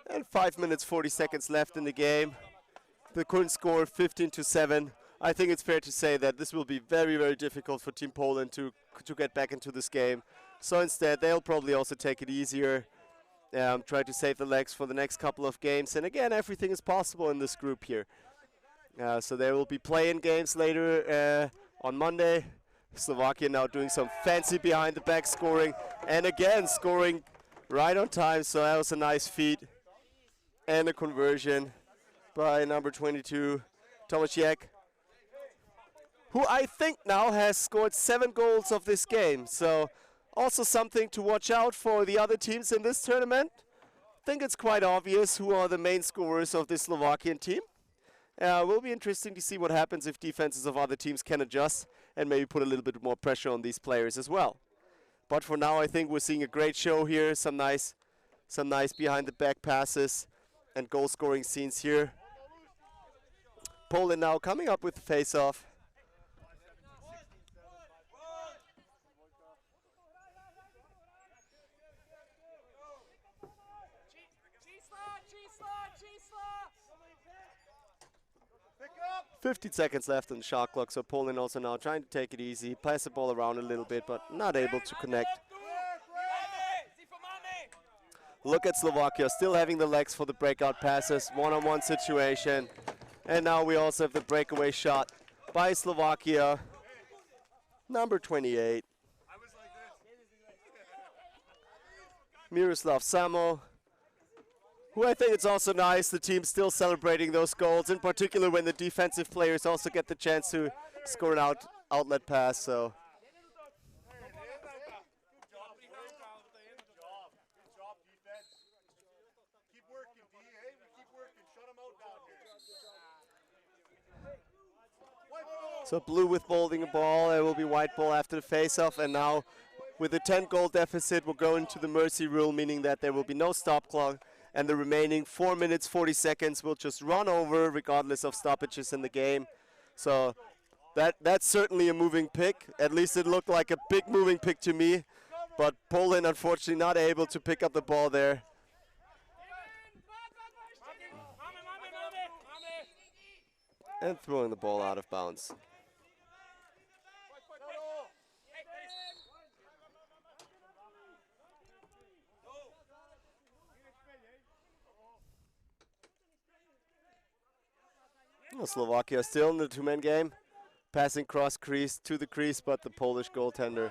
Speaker 1: And 5 minutes, 40 seconds left in the game. The current score 15-7. I think it's fair to say that this will be very, very difficult for Team Poland to get back into this game. So instead, they'll probably also take it easier. Try to save the legs for the next couple of games. And again, everything is possible in this group here. So there will be play-in games later on Monday. Slovakia now doing some fancy behind-the-back scoring. And again, scoring right on time. So that was a nice feat. And a conversion by number 22, Tomasiak, who I think now has scored 7 goals of this game. So also something to watch out for the other teams in this tournament. I think it's quite obvious who are the main scorers of this Slovakian team. Will be interesting to see what happens if defenses of other teams can adjust and maybe put a little bit more pressure on these players as well. But for now, I think we're seeing a great show here. Some nice behind-the-back passes and goal-scoring scenes here. Poland now coming up with the face-off. "15 seconds left on the shot clock, so Poland also now trying to take it easy, pass the ball around a little bit, but not able to connect. Look at Slovakia, still having the legs for the breakout passes, one-on-one situation. And now we also have the breakaway shot by Slovakia, number 28. Miroslav Samo, who I think it's also nice, the team still celebrating those goals, in particular when the defensive players also get the chance to score an outlet pass. So Blue with holding a ball, it will be white ball after the face-off, and now with a 10-goal deficit, we'll go into the mercy rule, meaning that there will be no stop clock, and the remaining 4 minutes, 40 seconds will just run over regardless of stoppages in the game. So that's certainly a moving pick. At least it looked like a big moving pick to me, but Poland unfortunately not able to pick up the ball there. And throwing the ball out of bounds. Slovakia still in the two-man game, passing cross crease to the crease, but the Polish goaltender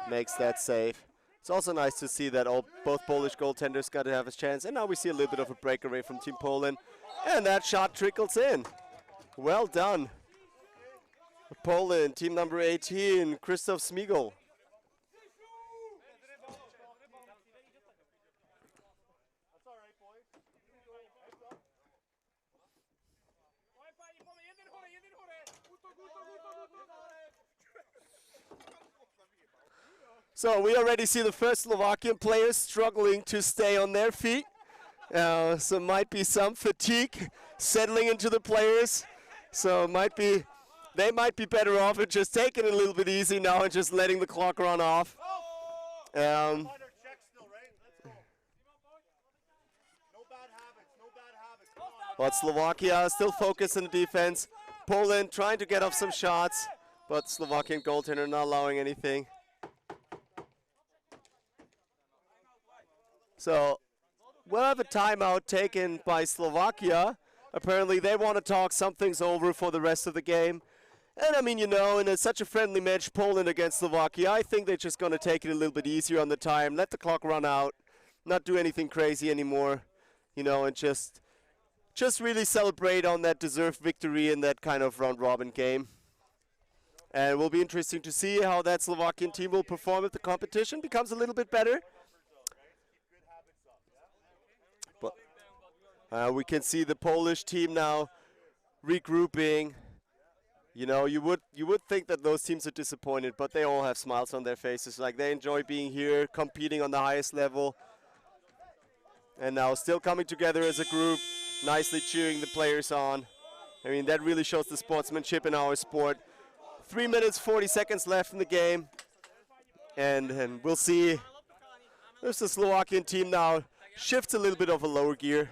Speaker 1: makes that save. It's also nice to see that both Polish goaltenders got to have a chance, and now we see a little bit of a breakaway from Team Poland, and that shot trickles in. Well done. Poland, team number 18, Krzysztof Smigol. So we already see the first Slovakian players struggling to stay on their feet. So might be some fatigue settling into the players. So they might be better off at just taking it a little bit easy now and just letting the clock run off. But Slovakia still focused on the defense. Poland trying to get off some shots, but Slovakian goaltender not allowing anything. So we'll have a timeout taken by Slovakia. Apparently they want to talk some things over for the rest of the game. And I mean, in such a friendly match, Poland against Slovakia, I think they're just going to take it a little bit easier on the time, let the clock run out, not do anything crazy anymore, and just really celebrate on that deserved victory in that kind of round-robin game. And it will be interesting to see how that Slovakian team will perform if the competition becomes a little bit better. We can see the Polish team now regrouping. You would think that those teams are disappointed, but they all have smiles on their faces. Like they enjoy being here, competing on the highest level. And now still coming together as a group, nicely cheering the players on. I mean, that really shows the sportsmanship in our sport. 3 minutes, 40 seconds left in the game. And we'll see. There's the Slovakian team now shifts a little bit of a lower gear.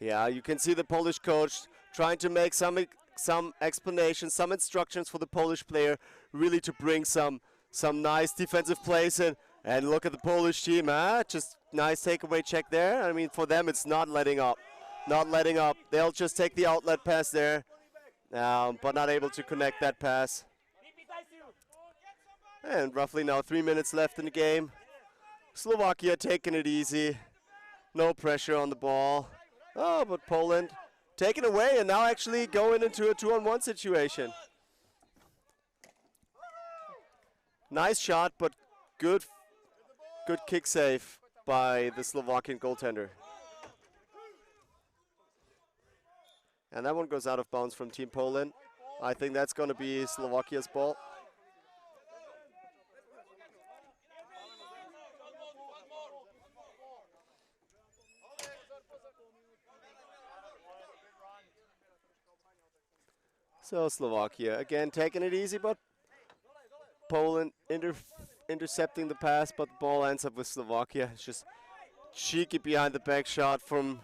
Speaker 1: Yeah, you can see the Polish coach trying to make some explanations, some instructions for the Polish player, really to bring some nice defensive plays in. And look at the Polish team, just nice takeaway check there. I mean, for them, it's not letting up. Not letting up. They'll just take the outlet pass there, but not able to connect that pass. And roughly now 3 minutes left in the game. Slovakia taking it easy. No pressure on the ball. Oh, but Poland taken away and now actually going into a 2-on-1 situation. Nice shot, but good kick save by the Slovakian goaltender. And that one goes out of bounds from Team Poland. I think that's going to be Slovakia's ball. So Slovakia again taking it easy, but Poland intercepting the pass, but the ball ends up with Slovakia. It's just cheeky behind the back shot from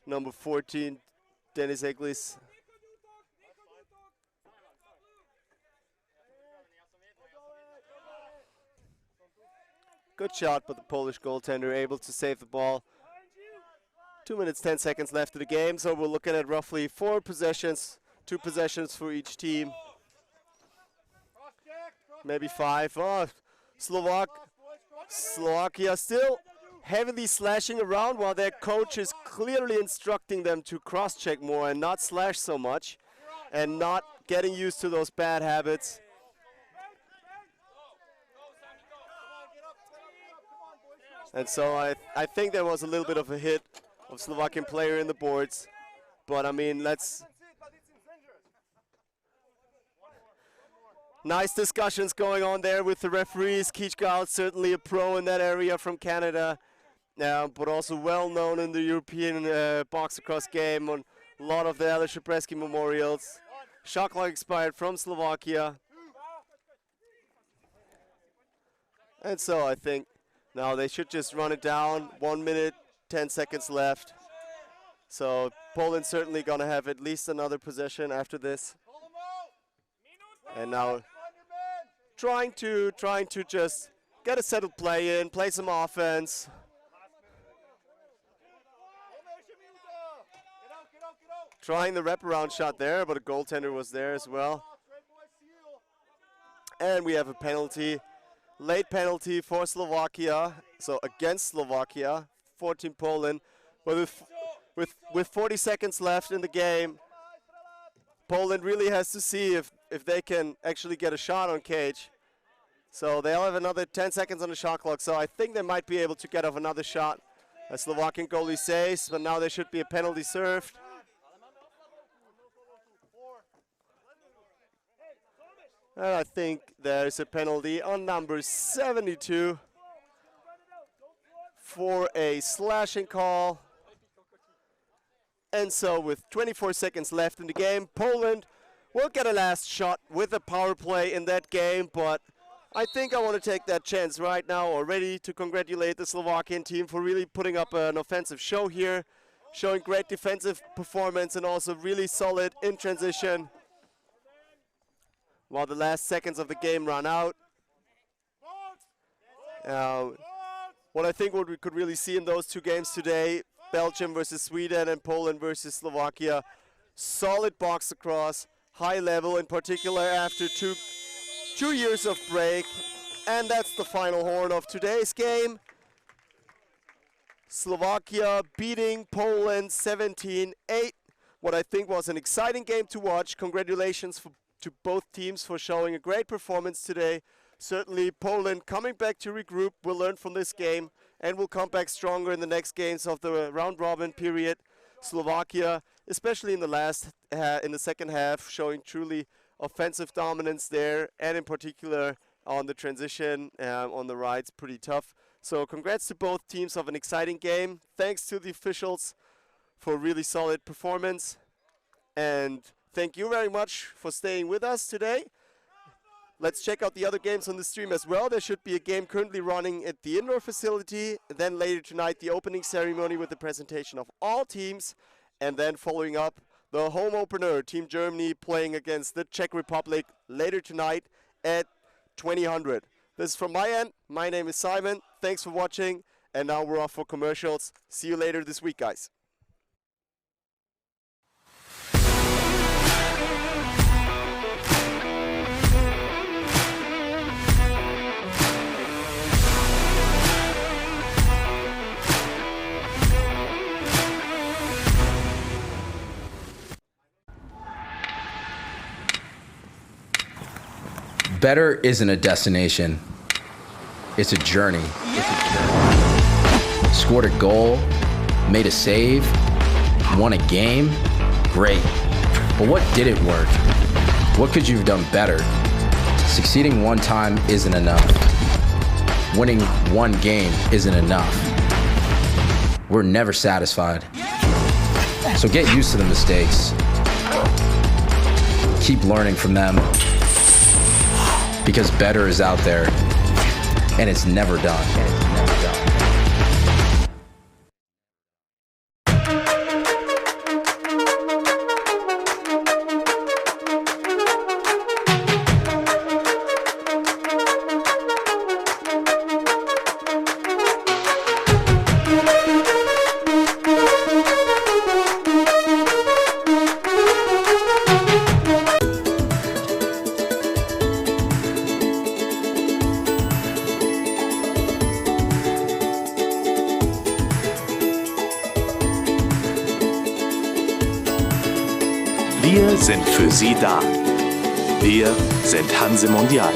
Speaker 1: number 14, Denis Eglis. Good shot, but the Polish goaltender able to save the ball. 2 minutes, 10 seconds left of the game, so we're looking at roughly 4 possessions, 2 possessions for each team. Maybe 5. Oh, Slovakia still heavily slashing around while their coach is clearly instructing them to cross-check more and not slash so much and not getting used to those bad habits. And so I think there was a little bit of a hit of Slovakian player in the boards. But I mean, nice discussions going on there with the referees. Kichgaard, certainly a pro in that area from Canada, but also well known in the European box across game on a lot of the Ales Shapresky memorials. Shot clock expired from Slovakia. And so I think now they should just run it down. 1 minute, 10 seconds left. So Poland certainly going to have at least another possession after this. And now trying to just get a settled play in, play some offense. Trying the wraparound shot there, but a goaltender was there as well. And we have a penalty, late penalty for Slovakia, so against Slovakia, 14 Poland. But with 40 seconds left in the game, Poland really has to see if they can actually get a shot on cage. So they'll have another 10 seconds on the shot clock, so I think they might be able to get off another shot. A Slovakian goalie saves, but now there should be a penalty served. And I think there's a penalty on number 72 for a slashing call. And so with 24 seconds left in the game, Poland will get a last shot with a power play in that game, but I think I want to take that chance right now already to congratulate the Slovakian team for really putting up an offensive show here, showing great defensive performance and also really solid in transition while the last seconds of the game run out. What I think what we could really see in those two games today, Belgium versus Sweden and Poland versus Slovakia, solid box across, high level in particular after two years of break. And that's the final horn of today's game. Slovakia beating Poland 17-8. What I think was an exciting game to watch. Congratulations to both teams for showing a great performance today. Certainly Poland coming back to regroup, will learn from this game and will come back stronger in the next games of the round robin period. Slovakia, especially in the second half, showing truly offensive dominance there, and in particular on the transition on the rides, pretty tough. So congrats to both teams of an exciting game. Thanks to the officials for a really solid performance, and thank you very much for staying with us today. Let's check out the other games on the stream as well. There should be a game currently running at the indoor facility. Then later tonight, the opening ceremony with the presentation of all teams. And then following up, the home opener, Team Germany playing against the Czech Republic later tonight at 2000. This is from my end. My name is Simon. Thanks for watching. And now we're off for commercials. See you later this week, guys.
Speaker 2: Better isn't a destination. It's a journey. Scored a goal, made a save, won a game. Great. But what didn't work? What could you have done better? Succeeding one time isn't enough. Winning one game isn't enough. We're never satisfied. So get used to the mistakes. Keep learning from them. Because better is out there, and it's never done.
Speaker 3: Wir sind für Sie da. Wir sind Hanse Mondial.